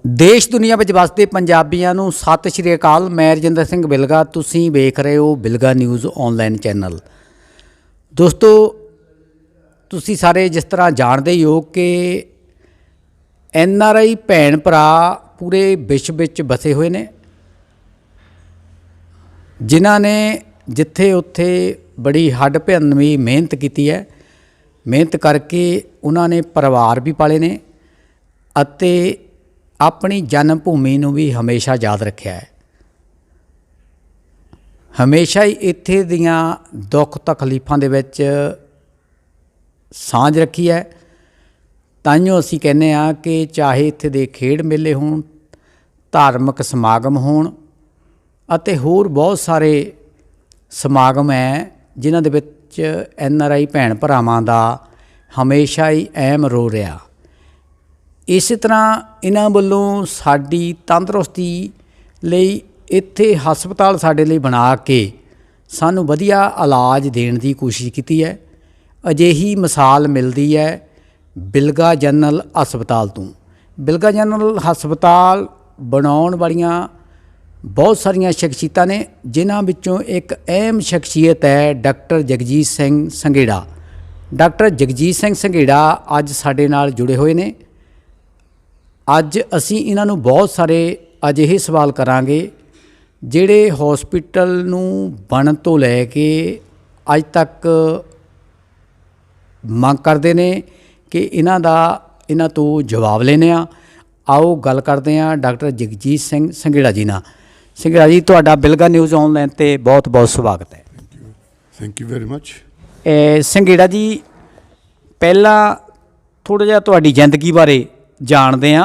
देश दुनिया में वसते पंजाबियों नूं सत श्री अकाल। मैं रजिंदर सिंह बिलगा, तुसीं वेख रहे हो बिलगा न्यूज़ ऑनलाइन चैनल। दोस्तों, तुसीं सारे जिस तरह जानते ही हो कि NRI भैन भरा पूरे विश्व विच बसे हुए ने, जिन्हां ने जिथे उत्थे बड़ी हड्ड भन्नवी मेहनत की है। मेहनत करके उन्होंने परिवार भी पाले ने अते अपनी जन्म भूमि नूं भी हमेशा याद रखा है। हमेशा ही इत्थे दियां दुख तकलीफां दे विच सांझ रखी है। ताइयों असीं कहने आ कि चाहे इत्थे दे खेड मेले होण, धार्मिक समागम होण अते होर बहुत सारे समागम है जिन्हां दे विच NRI भैन भरावां दा हमेशा ही अहम रोल रहा। इस तरह इन्हां वल्लों साडी तंदुरुस्ती लई इत्थे हस्पताल साडे लई बना के सानूं वधिया इलाज देण दी कोशिश कीती है। अजिही मिसाल मिलदी है बिलगा जनरल हस्पताल तों। बिलगा जनरल हस्पताल बनाउण वालियां बहुत सारियां शख्सियतां ने, जिन्हां विचों एक अहम शख्सियत है डॉक्टर जगजीत सिंह संघेड़ा। डॉक्टर जगजीत सिंह संघेड़ा अज साडे नाल जुड़े हुए ने। अज असी इन्हां नूं बहुत सारे अजिहे सवाल करांगे जिहड़े हॉस्पिटल नूं बनन तो लैके अज तक मंग करते ने कि इन्हां तो जवाब लेने आ। आओ गल करते हैं डॉक्टर जगजीत सिंह संघेड़ा जी नाल। संघेड़ा जी, तुहाडा बिलगा न्यूज़ ऑनलाइन ते बहुत बहुत स्वागत है। Thank you very much. Sanghera ji, पहला थोड़ा जिहा तुहाडी जिंदगी बारे जानते हैं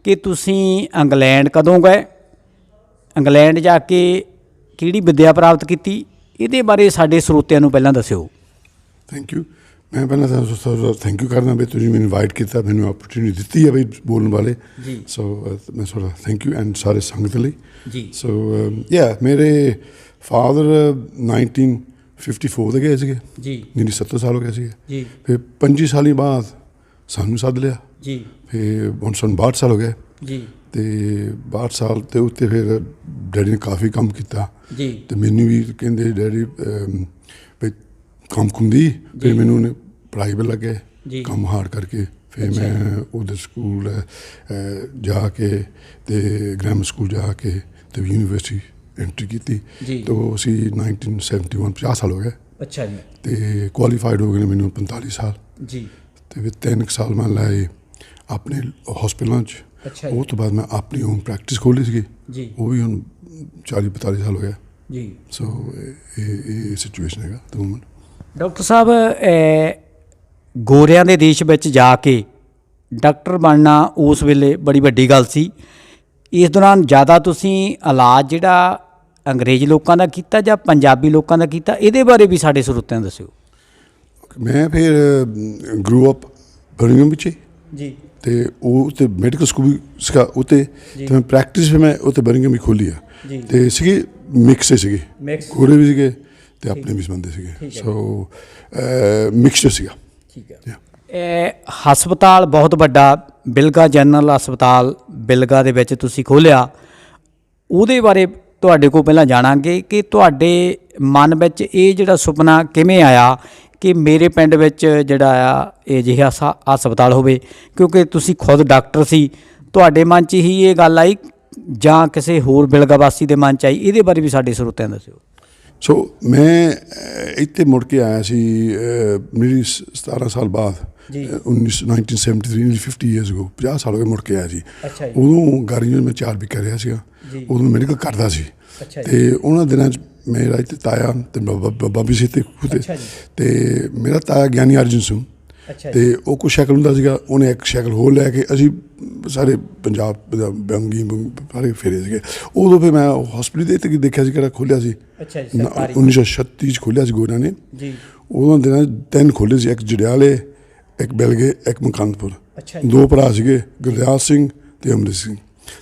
कि तुसीं इंग्लैंड कदों गए, इंग्लैंड जाके किहड़ी विद्या प्राप्त की, इहदे बारे साडे सरोतिਆਂ ਨੂੰ ਪਹਿਲਾਂ ਦੱਸਿਓ। Thank you. मैं पहला तो थैंक यू करना भी तुझे मैंने इनवाइट किया, मैंने अपॉर्चुनिटी दी है भाई बोलने वाले। सो मैं थोड़ा थैंक यू एंड सारे संगत लई जी। सो या मेरे फादर 1954 ਦੇ ਗਏ ਸੀਗੇ जी जिन्हें 70 साल हो गए ਸੀਗੇ। जी फिर 25 साल बाद सानू सद लिया। जी फिर ਹੁਣ ਸਾਨੂੰ 62 साल हो गए जी ਤੇ 62 ਸਾਲ ਤੇ ਉੱਤੇ ਫਿਰ ਡੈਡੀ ਨੇ ਕਾਫੀ ਕੰਮ ਕੀਤਾ जी ਤੇ ਮੈਨੂੰ ਵੀ ਕਹਿੰਦੇ ਡੈਡੀ ਵੀ ਕੰਮ ਕੁੰਦੀ। ਫਿਰ ਮੈਨੂੰ ਉਹਨੇ ਪੜ੍ਹਾਈ ਵੀ ਲੱਗੇ ਜੀ। ਕੰਮ ਹਾਰਡ ਕਰਕੇ ਫਿਰ ਮੈਂ ਉਧਰ ਸਕੂਲ ਜਾ ਕੇ ਤੇ ਗ੍ਰਾਮਰ ਸਕੂਲ ਜਾ ਕੇ ਤੇ ਯੂਨੀਵਰਸਿਟੀ ਐਂਟਰੀ ਕੀਤੀ। तो ਅਸੀਂ 1971 50 ਸਾਲ ਹੋ ਗਏ अच्छा जी ਤੇ ਕੁਆਲੀਫਾਈਡ ਹੋ ਗਏ ਨੇ ਮੈਨੂੰ 45 ਸਾਲ। जी ਤੇ ਫਿਰ 3 ਸਾਲ ਮੈਂ ਲਾਏ ਆਪਣੇ ਹਸਪਤਾਲਾਂ 'ਚ। अच्छा ਉਹ ਤੋਂ ਬਾਅਦ ਮੈਂ ਆਪਣੀ ਹੋਮ ਪ੍ਰੈਕਟਿਸ ਖੋਲ੍ਹੀ ਸੀਗੀ। जी ਉਹ ਵੀ ਹੁਣ 40-45 ਸਾਲ ਹੋ ਗਿਆ। जी ਸੋ ਇਹ ਸਿਚੁਏਸ਼ਨ ਹੈਗਾ ਤੇ ਹੁਣ डॉक्टर साहब, गोरियां दे देश विच जाके डॉक्टर बनना उस वेले बड़ी वड्डी गल सी। इस दौरान ज़्यादा तुसीं इलाज जिहड़ा अंग्रेज़ लोगों का कीता जां पंजाबी लोगों का कीता, इहदे बारे भी साडे सरोतिਆਂ ਨੂੰ दस्सिओ। मैं फिर ग्रो अप बर्मिंघम ਵਿੱਚ जी ਤੇ ਉਹ ਉੱਥੇ ਮੈਡੀਕਲ ਸਕੂਲ ਵੀ ਸੀਗਾ ਉੱਥੇ ਤੇ ਮੈਂ ਪ੍ਰੈਕਟਿਸ ਵੀ ਮੈਂ ਉੱਥੇ ਬਰਮਿੰਘਮ ਵੀ ਖੋਲ੍ਹੀ ਆ ਜੀ। ਤੇ ਸੀਗੀ ਮਿਕਸ ਸੀਗੀ, Mix। ਗੋਰੇ ਵੀ ਸੀਗੇ ਤੇ ਆਪਣੇ ਵੀ ਬੰਦੇ ਸੀਗੇ। ਸੋ ਮਿਕਸਚਰ ਸੀਗਾ। ठीक है। ਹਸਪਤਾਲ ਬਹੁਤ ਵੱਡਾ ਬਿਲਗਾ ਜਨਰਲ ਹਸਪਤਾਲ ਬਿਲਗਾ ਦੇ ਵਿੱਚ ਤੁਸੀਂ ਖੋਲ੍ਹਿਆ, ਉਹਦੇ ਬਾਰੇ ਤੁਹਾਡੇ ਕੋਲ ਪਹਿਲਾਂ ਜਾਣਾਂਗੇ ਕਿ ਤੁਹਾਡੇ ਮਨ ਵਿੱਚ ਇਹ ਜਿਹੜਾ ਸੁਪਨਾ ਕਿਵੇਂ ਆਇਆ ਕਿ ਮੇਰੇ ਪਿੰਡ ਵਿੱਚ ਜਿਹੜਾ ਆ ਇਹ ਜਿਹਾ ਹਸਪਤਾਲ ਹੋਵੇ, ਕਿਉਂਕਿ ਤੁਸੀਂ ਖੁਦ ਡਾਕਟਰ ਸੀ। ਤੁਹਾਡੇ ਮਨ 'ਚ ਹੀ ਇਹ ਗੱਲ ਆਈ ਜਾਂ ਕਿਸੇ ਹੋਰ ਬਿਲਗਾ ਵਾਸੀ ਦੇ ਮਨ 'ਚ ਆਈ, ਇਹਦੇ ਬਾਰੇ ਵੀ ਸਾਡੇ ਸਰੋਤਿਆਂ ਨੂੰ ਦੱਸਿਓ। ਸੋ ਮੈਂ ਇੱਥੇ ਮੁੜ ਕੇ ਆਇਆ ਸੀ ਮੇਰੀ 17 ਸਾਲ ਬਾਅਦ 1973 50 ਈਅਰਸ ਅਗੋ 50 ਸਾਲ ਹੋ ਗਏ ਮੁੜ ਕੇ ਆਇਆ ਸੀ। ਉਦੋਂ ਗਾਰਡੀਅਨ ਮੈਂ 4 ਵੀ ਕਰ ਰਿਹਾ ਸੀਗਾ, ਉਦੋਂ ਮੈਡੀਕਲ ਕਰਦਾ ਸੀ। ਤੇ ਉਹਨਾਂ ਦਿਨਾਂ 'ਚ ਮੇਰਾ ਇੱਥੇ ਤਾਇਆ ਤੇ ਬਾਬਾ ਵੀ ਸੀ ਤੇ ਮੇਰਾ ਤਾਇਆ ਗਿਆਨੀ ਅਰਜਨ ਸਿੰਘ ਤੇ ਉਹ ਕੋਈ ਸ਼ਕਲ ਹੁੰਦਾ ਸੀਗਾ, ਉਹਨੇ ਇੱਕ ਸ਼ਕਲ ਹੋਰ ਲੈ ਕੇ ਅਸੀਂ ਸਾਰੇ ਪੰਜਾਬ ਬੰਗੀ ਸਾਰੇ ਫੇਰੇ ਸੀਗੇ। ਉਦੋਂ ਫਿਰ ਮੈਂ ਹਸਪੀਟਲ ਦੇ ਇੱਥੇ ਦੇਖਿਆ ਸੀ ਕਿਹੜਾ ਖੋਲ੍ਹਿਆ ਸੀ 1936 'ਚ ਖੋਲ੍ਹਿਆ ਸੀ ਗੋਰਿਆਂ ਨੇ। ਉਦੋਂ ਦਿਨਾਂ 3 ਖੋਲ੍ਹੇ ਸੀ, ਇੱਕ ਜੜਿਆਲੇ, ਇੱਕ ਬਿਲਗੇ, ਇੱਕ ਮੁਕੰਦਪੁਰ। 2 ਭਰਾ ਸੀਗੇ, ਗੁਰਦਿਆਲ ਸਿੰਘ ਤੇ ਅਮਰਿਤ ਸਿੰਘ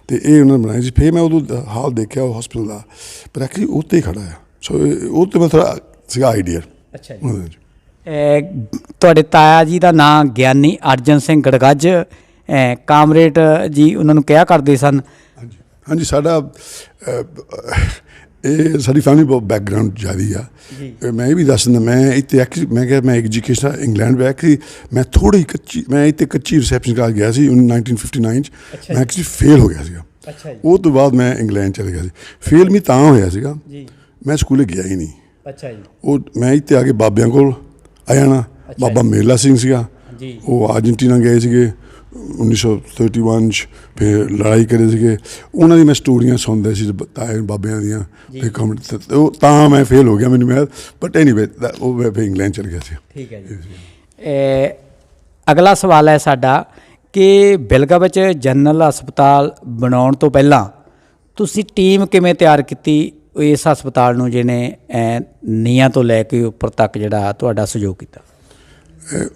ਤੇ ਇਹ ਉਹਨਾਂ ਨੇ ਬਣਾਏ ਸੀ। ਫਿਰ ਮੈਂ ਉਦੋਂ ਹਾਲ ਦੇਖਿਆ ਉਹ ਹਸਪੀਟਲ ਦਾ, ਪਰ ਐਕਚੁਅਲੀ ਉੱਤੇ ਹੀ ਖੜਾ ਆ। ਸੋ ਉਹ ਤੇ ਮੈਂ ਥੋੜ੍ਹਾ ਸੀਗਾ ਆਈਡੀਆ। ਤੁਹਾਡੇ ਤਾਇਆ ਜੀ ਦਾ ਨਾਂ ਗਿਆਨੀ ਅਰਜਨ ਸਿੰਘ ਗੜਗੱਜ, ਕਾਮਰੇਡ ਜੀ ਉਹਨਾਂ ਨੂੰ ਕਿਹਾ ਕਰਦੇ ਸਨ। ਹਾਂਜੀ ਹਾਂਜੀ, ਸਾਡਾ ਇਹ ਸਾਡੀ ਫੈਮਿਲੀ ਬਹੁਤ ਬੈਕਗਰਾਊਂਡ ਜ਼ਿਆਦਾ ਆ। ਮੈਂ ਇਹ ਵੀ ਦੱਸ ਦਿੰਦਾ, ਮੈਂ ਇੱਥੇ ਮੈਂ ਕਿਹਾ ਮੈਂ ਐਜੂਕੇਸ਼ਨ ਇੰਗਲੈਂਡ ਵਿੱਚ ਸੀ, ਮੈਂ ਥੋੜ੍ਹੀ ਕੱਚੀ, ਮੈਂ ਇੱਥੇ ਕੱਚੀ ਰਿਸੈਪਸ਼ਨ ਕਲਾਸ ਗਿਆ ਸੀ 1959 'ਚ। ਮੈਂ ਐਕਚੁਅਲੀ ਫੇਲ ਹੋ ਗਿਆ ਸੀਗਾ। ਉਹ ਤੋਂ ਬਾਅਦ ਮੈਂ ਇੰਗਲੈਂਡ ਚਲੇ ਗਿਆ ਸੀ। ਫੇਲ ਵੀ ਤਾਂ ਹੋਇਆ ਸੀਗਾ, ਮੈਂ ਸਕੂਲੇ ਗਿਆ ਹੀ ਨਹੀਂ। ਉਹ ਮੈਂ ਇੱਥੇ ਆ ਕੇ ਬਾਬਿਆਂ ਕੋਲ ਆ ਜਾਣਾ। ਬਾਬਾ ਮੇਲਾ ਸਿੰਘ ਸੀਗਾ, ਉਹ ਅਰਜਨਟੀਨਾ ਗਏ ਸੀਗੇ 1931 'ਚ, ਫਿਰ ਲੜਾਈ ਕਰੇ ਸੀਗੇ। ਉਹਨਾਂ ਦੀ ਮੈਂ ਸਟੋਰੀਆਂ ਸੁਣਦਾ ਸੀ ਤਾਏ ਬਾਬਿਆਂ ਦੀਆਂ। ਫਿਰ ਉਹ ਤਾਂ ਮੈਂ ਫੇਲ ਹੋ ਗਿਆ ਮੈਨੂੰ ਮੈਥ, ਬਟ ਐਨੀਵੇ ਉਹ ਮੈਂ ਫਿਰ ਇੰਗਲੈਂਡ ਚਲ ਗਿਆ ਸੀ। ਠੀਕ ਹੈ ਜੀ। ਅਗਲਾ ਸਵਾਲ ਹੈ ਸਾਡਾ ਕਿ ਬਿਲਗਾ ਵਿੱਚ ਜਨਰਲ ਹਸਪਤਾਲ ਬਣਾਉਣ ਤੋਂ ਪਹਿਲਾਂ ਤੁਸੀਂ ਟੀਮ ਕਿਵੇਂ ਤਿਆਰ ਕੀਤੀ ਇਸ ਹਸਪਤਾਲ ਨੂੰ, ਜਿਹਨੇ ਨੀਹਾਂ ਤੋਂ ਲੈ ਕੇ ਉੱਪਰ ਤੱਕ ਜਿਹੜਾ ਤੁਹਾਡਾ ਸਹਿਯੋਗ ਕੀਤਾ?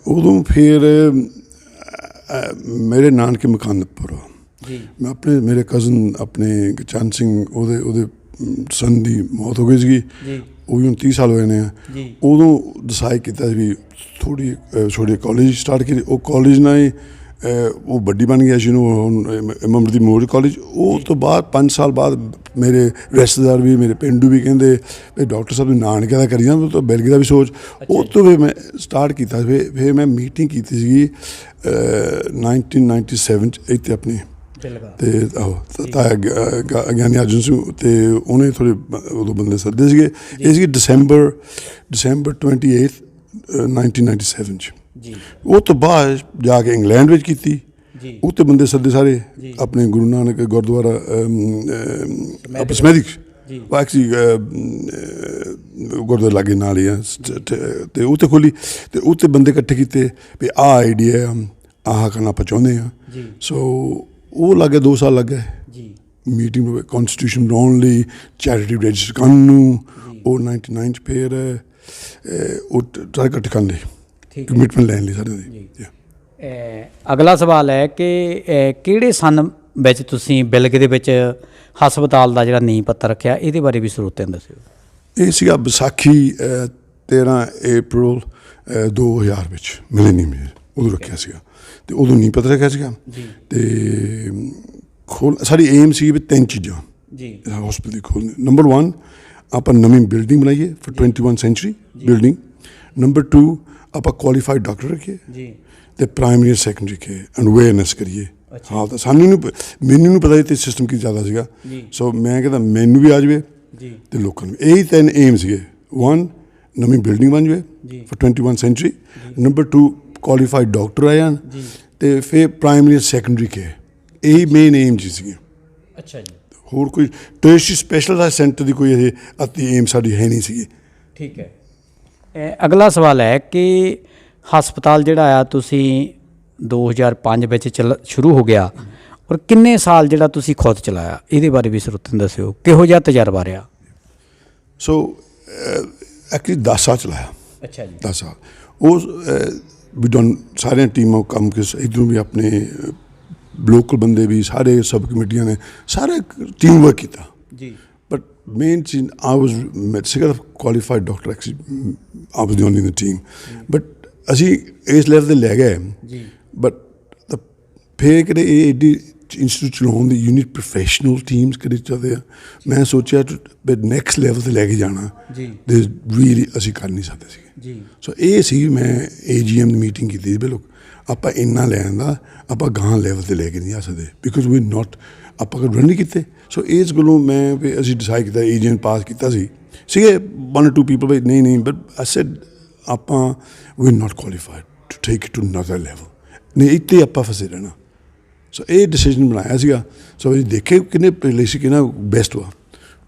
ਉਦੋਂ ਫਿਰ ਮੇਰੇ ਨਾਨਕੇ ਮੁਕੰਦਪੁਰ ਜੀ, ਮੈਂ ਆਪਣੇ ਮੇਰੇ ਕਜ਼ਨ ਆਪਣੇ ਗਚਨ ਸਿੰਘ ਉਹਦੇ ਸਨ ਦੀ ਮੌਤ ਹੋ ਗਈ ਸੀਗੀ। ਉਹ ਵੀ ਹੁਣ 30 ਸਾਲ ਹੋਏ ਨੇ। ਉਦੋਂ ਡਿਸਾਈਡ ਕੀਤਾ ਸੀ ਵੀ ਥੋੜ੍ਹੀ ਛੋਟੀ ਕਾਲਜ ਸਟਾਰਟ ਕੀਤੀ। ਉਹ ਕਾਲਜ ਨਾਲ ਹੀ ਉਹ ਵੱਡੀ ਬਣ ਗਿਆ ਸੀ, ਹੁਣ ਮਮਰਦੀ ਮੋਰ ਕਾਲਜ। ਉਹ ਤੋਂ ਬਾਅਦ 5 ਸਾਲ ਬਾਅਦ ਮੇਰੇ ਰਿਸ਼ਤੇਦਾਰ ਵੀ, ਮੇਰੇ ਪਿੰਡੂ ਵੀ ਕਹਿੰਦੇ ਵੀ ਡਾਕਟਰ ਸਾਹਿਬ ਨੇ ਨਾਨਕਿਆਂ ਦਾ ਕਰੀ ਜਾਂਦਾ, ਤਾਂ ਬੈਲਗੀ ਦਾ ਵੀ ਸੋਚ। ਉਹ ਤੋਂ ਫਿਰ ਮੈਂ ਸਟਾਰਟ ਕੀਤਾ। ਫਿਰ ਮੈਂ ਮੀਟਿੰਗ ਕੀਤੀ ਸੀਗੀ 1997 'ਚ ਇੱਥੇ ਆਪਣੀ, ਅਤੇ ਤਾਇਆ ਗਿਆਨੀ ਅਰਜਨ ਸਿੰਘ, ਅਤੇ ਉਹਨੇ ਥੋੜ੍ਹੇ ਉਦੋਂ ਬੰਦੇ ਸੱਦੇ ਸੀਗੇ। ਇਹ ਸੀਗੇ ਦਸੰਬਰ 28 1997 'ਚ। ਉਹ ਤੋਂ ਬਾਅਦ ਜਾ ਕੇ ਇੰਗਲੈਂਡ ਵਿੱਚ ਕੀਤੀ। ਉੱਥੇ ਬੰਦੇ ਸੱਦੇ ਸਾਰੇ ਆਪਣੇ ਗੁਰੂ ਨਾਨਕ ਗੁਰਦੁਆਰਾ ਸਮੈਰਿਕ ਐਕਚੁਅਲੀ ਗੁਰਦੁਆਰੇ ਲਾਗੇ ਨਾਲ ਹੀ ਆ, ਅਤੇ ਉੱਥੇ ਖੋਲ੍ਹੀ। ਅਤੇ ਉੱਥੇ ਬੰਦੇ ਇਕੱਠੇ ਕੀਤੇ ਵੀ ਆਹ ਆਈਡੀਆ ਆਹ ਕਰਨਾ ਆਪਾਂ ਚਾਹੁੰਦੇ ਹਾਂ। ਸੋ ਉਹ ਲੱਗ ਗਏ 2 ਸਾਲ ਲੱਗ ਗਏ ਮੀਟਿੰਗ ਕੌਨਸਟੀਟਿਊਸ਼ਨ ਬਣਾਉਣ ਲਈ, ਚੈਰਿਟੀ ਰਜਿਸਟਰ ਕਰਨ ਨੂੰ। ਉਹ 99 'ਚ ਫਿਰ ਉਹ ਸਾਰੇ ਇਕੱਠੇ ਕਰਨ ਲਈ, ਕਮਿਟਮੈਂਟ ਲੈਣ ਲਈ ਸਾਰੇ ਦੀ। ਅਗਲਾ ਸਵਾਲ ਹੈ ਕਿ ਕਿਹੜੇ ਸੰਨ ਵਿੱਚ ਤੁਸੀਂ ਬਿਲਗ ਦੇ ਵਿੱਚ ਹਸਪਤਾਲ ਦਾ ਜਿਹੜਾ ਨੀਂਹ ਪੱਥਰ ਰੱਖਿਆ, ਇਹਦੇ ਬਾਰੇ ਵੀ ਸਰੋਤਿਆਂ ਨੂੰ ਦੱਸਿਓ। ਇਹ ਸੀਗਾ ਵਿਸਾਖੀ 13 ਅਪ੍ਰੈਲ 2000 ਵਿੱਚ ਮਿਲੇਨੀਅਮ ਉਦੋਂ ਰੱਖਿਆ ਸੀਗਾ, ਅਤੇ ਉਦੋਂ ਨੀਂਹ ਪੱਥਰ ਰੱਖਿਆ ਸੀਗਾ। ਅਤੇ ਸਾਡੀ ਏਮ ਸੀ ਵੀ 3 ਚੀਜ਼ਾਂ ਹਸਪਤਾਲ ਦੀ ਖੋਲ੍ਹਣੀ। ਨੰਬਰ 1 ਆਪਾਂ ਨਵੀਂ ਬਿਲਡਿੰਗ ਬਣਾਈਏ ਫॉर 21 ਸੈਂਚੁਰੀ ਬਿਲਡਿੰਗ। ਨੰਬਰ 2 ਆਪਾਂ ਕੁਆਲੀਫਾਈਡ ਡਾਕਟਰ ਰੱਖੀਏ, ਅਤੇ ਪ੍ਰਾਇਮਰੀ ਸੈਕੰਡਰੀ ਕੇ ਅਵੇਅਰਨੈਸ ਕਰੀਏ। ਹਾਂ, ਤਾਂ ਮੈਨੂੰ ਨਹੀਂ ਪਤਾ ਇਹ ਸਿਸਟਮ ਕੀ ਜ਼ਿਆਦਾ ਸੀਗਾ। ਸੋ ਮੈਂ ਕਹਿੰਦਾ ਮੈਨੂੰ ਵੀ ਆ ਜਾਵੇ ਅਤੇ ਲੋਕਾਂ ਨੂੰ। ਇਹੀ 3 ਏਮ ਸੀਗੇ। 1 ਨਵੀਂ ਬਿਲਡਿੰਗ ਬਣ ਜਾਵੇ for 21 century. Number 2 qualified doctor ਆ ਜਾਣ, ਅਤੇ ਫਿਰ ਪ੍ਰਾਇਮਰੀ ਸੈਕੰਡਰੀ ਕੇ। ਇਹੀ ਮੇਨ ਏਮ ਜੀ ਸੀਗੀਆਂ। ਅੱਛਾ ਜੀ। ਹੋਰ ਕੋਈ ਟਰਸ਼ਰੀ ਸਪੈਸ਼ਲਾਈਜ਼ਡ ਸੈਂਟਰ ਦੀ ਕੋਈ ਇਹ ਅਤੀ ਏਮ ਸਾਡੀ ਹੈ ਨਹੀਂ ਸੀਗੀ। ਠੀਕ ਹੈ। ਅਗਲਾ ਸਵਾਲ ਹੈ ਕਿ ਹਸਪਤਾਲ ਜਿਹੜਾ ਆ ਤੁਸੀਂ 2005 ਵਿੱਚ ਸ਼ੁਰੂ ਹੋ ਗਿਆ, ਔਰ ਕਿੰਨੇ ਸਾਲ ਜਿਹੜਾ ਤੁਸੀਂ ਖੁਦ ਚਲਾਇਆ, ਇਹਦੇ ਬਾਰੇ ਵੀ ਸਰੋਤਿਆਂ ਨੂੰ ਦੱਸਿਓ, ਕਿਹੋ ਜਿਹਾ ਤਜਰਬਾ ਰਿਹਾ? ਸੋ ਐਕਚੁਅਲੀ 10 ਸਾਲ ਚਲਾਇਆ। ਅੱਛਾ ਜੀ। 10 ਸਾਲ ਉਹ ਵੀ ਡਨ ਸਾਰੀਆਂ ਟੀਮਾਂ ਕੰਮ ਕੇ ਇੱਧਰੋਂ ਵੀ ਆਪਣੇ ਲੋਕਲ ਬੰਦੇ ਵੀ ਸਾਰੇ ਸਬ ਕਮੇਟੀਆਂ ਨੇ ਸਾਰੇ ਟੀਮ ਵਰਕ ਕੀਤਾ ਜੀ। ਬਟ ਮੇਨ ਚੀਜ਼ I was qualified doctor actually I was the only in the team। But ਅਸੀਂ ਇਸ ਲੈਵਲ 'ਤੇ ਲੈ ਗਏ ਜੀ। ਬਟ ਫਿਰ ਕਿਤੇ ਇਹ ਐਡੀ ਇੰਸਟੀਟਿਊਟ ਚਲਾਉਣ ਦੀ ਯੂਨਿਟ ਪ੍ਰੋਫੈਸ਼ਨਲ ਟੀਮਸ ਕਿਤੇ ਚੱਲਦੇ ਆ। ਮੈਂ ਸੋਚਿਆ ਨੈਕਸਟ ਲੈਵਲ 'ਤੇ ਲੈ ਕੇ ਜਾਣਾ ਜੀ, ਰੀਅਲੀ ਅਸੀਂ ਕਰ ਨਹੀਂ ਸਕਦੇ ਸੀਗੇ ਜੀ। ਸੋ ਇਹ ਸੀ ਮੈਂ AGM ਦੀ ਮੀਟਿੰਗ ਕੀਤੀ ਵੀ ਲੋਕ ਆਪਾਂ ਇੰਨਾ ਲੈਣ ਦਾ ਆਪਾਂ ਗਾਂ ਲੈਵਲ 'ਤੇ ਲੈ ਕੇ ਨਹੀਂ ਆ ਸਕਦੇ, ਬਿਕੋਜ਼ ਵੀ ਨੋਟ ਆਪਾਂ ਰਨ ਨਹੀਂ ਕੀਤੇ। ਸੋ ਇਸ ਗੱਲੋਂ ਮੈਂ ਵੀ ਅਸੀਂ ਡਿਸਾਈਡ ਕੀਤਾ, AGM ਪਾਸ ਕੀਤਾ ਸੀਗੇ 1 or 2 ਪੀਪਲ ਵੀ ਨਹੀਂ ਬਟ ਆਈ ਸੈਡ ਆਪਾਂ ਵੀ not qualified to take it to another level, ਨਹੀਂ ਇੱਥੇ ਆਪਾਂ ਫਸੇ ਰਹਿਣਾ। ਸੋ ਇਹ ਡਿਸੀਜਨ ਬਣਾਇਆ ਸੀਗਾ। ਸੋ ਅਸੀਂ ਦੇਖੇ ਕਿੰਨੇ ਪਹਿਲੇ ਸੀ ਕਿੰਨਾ ਬੈਸਟ ਵਾ,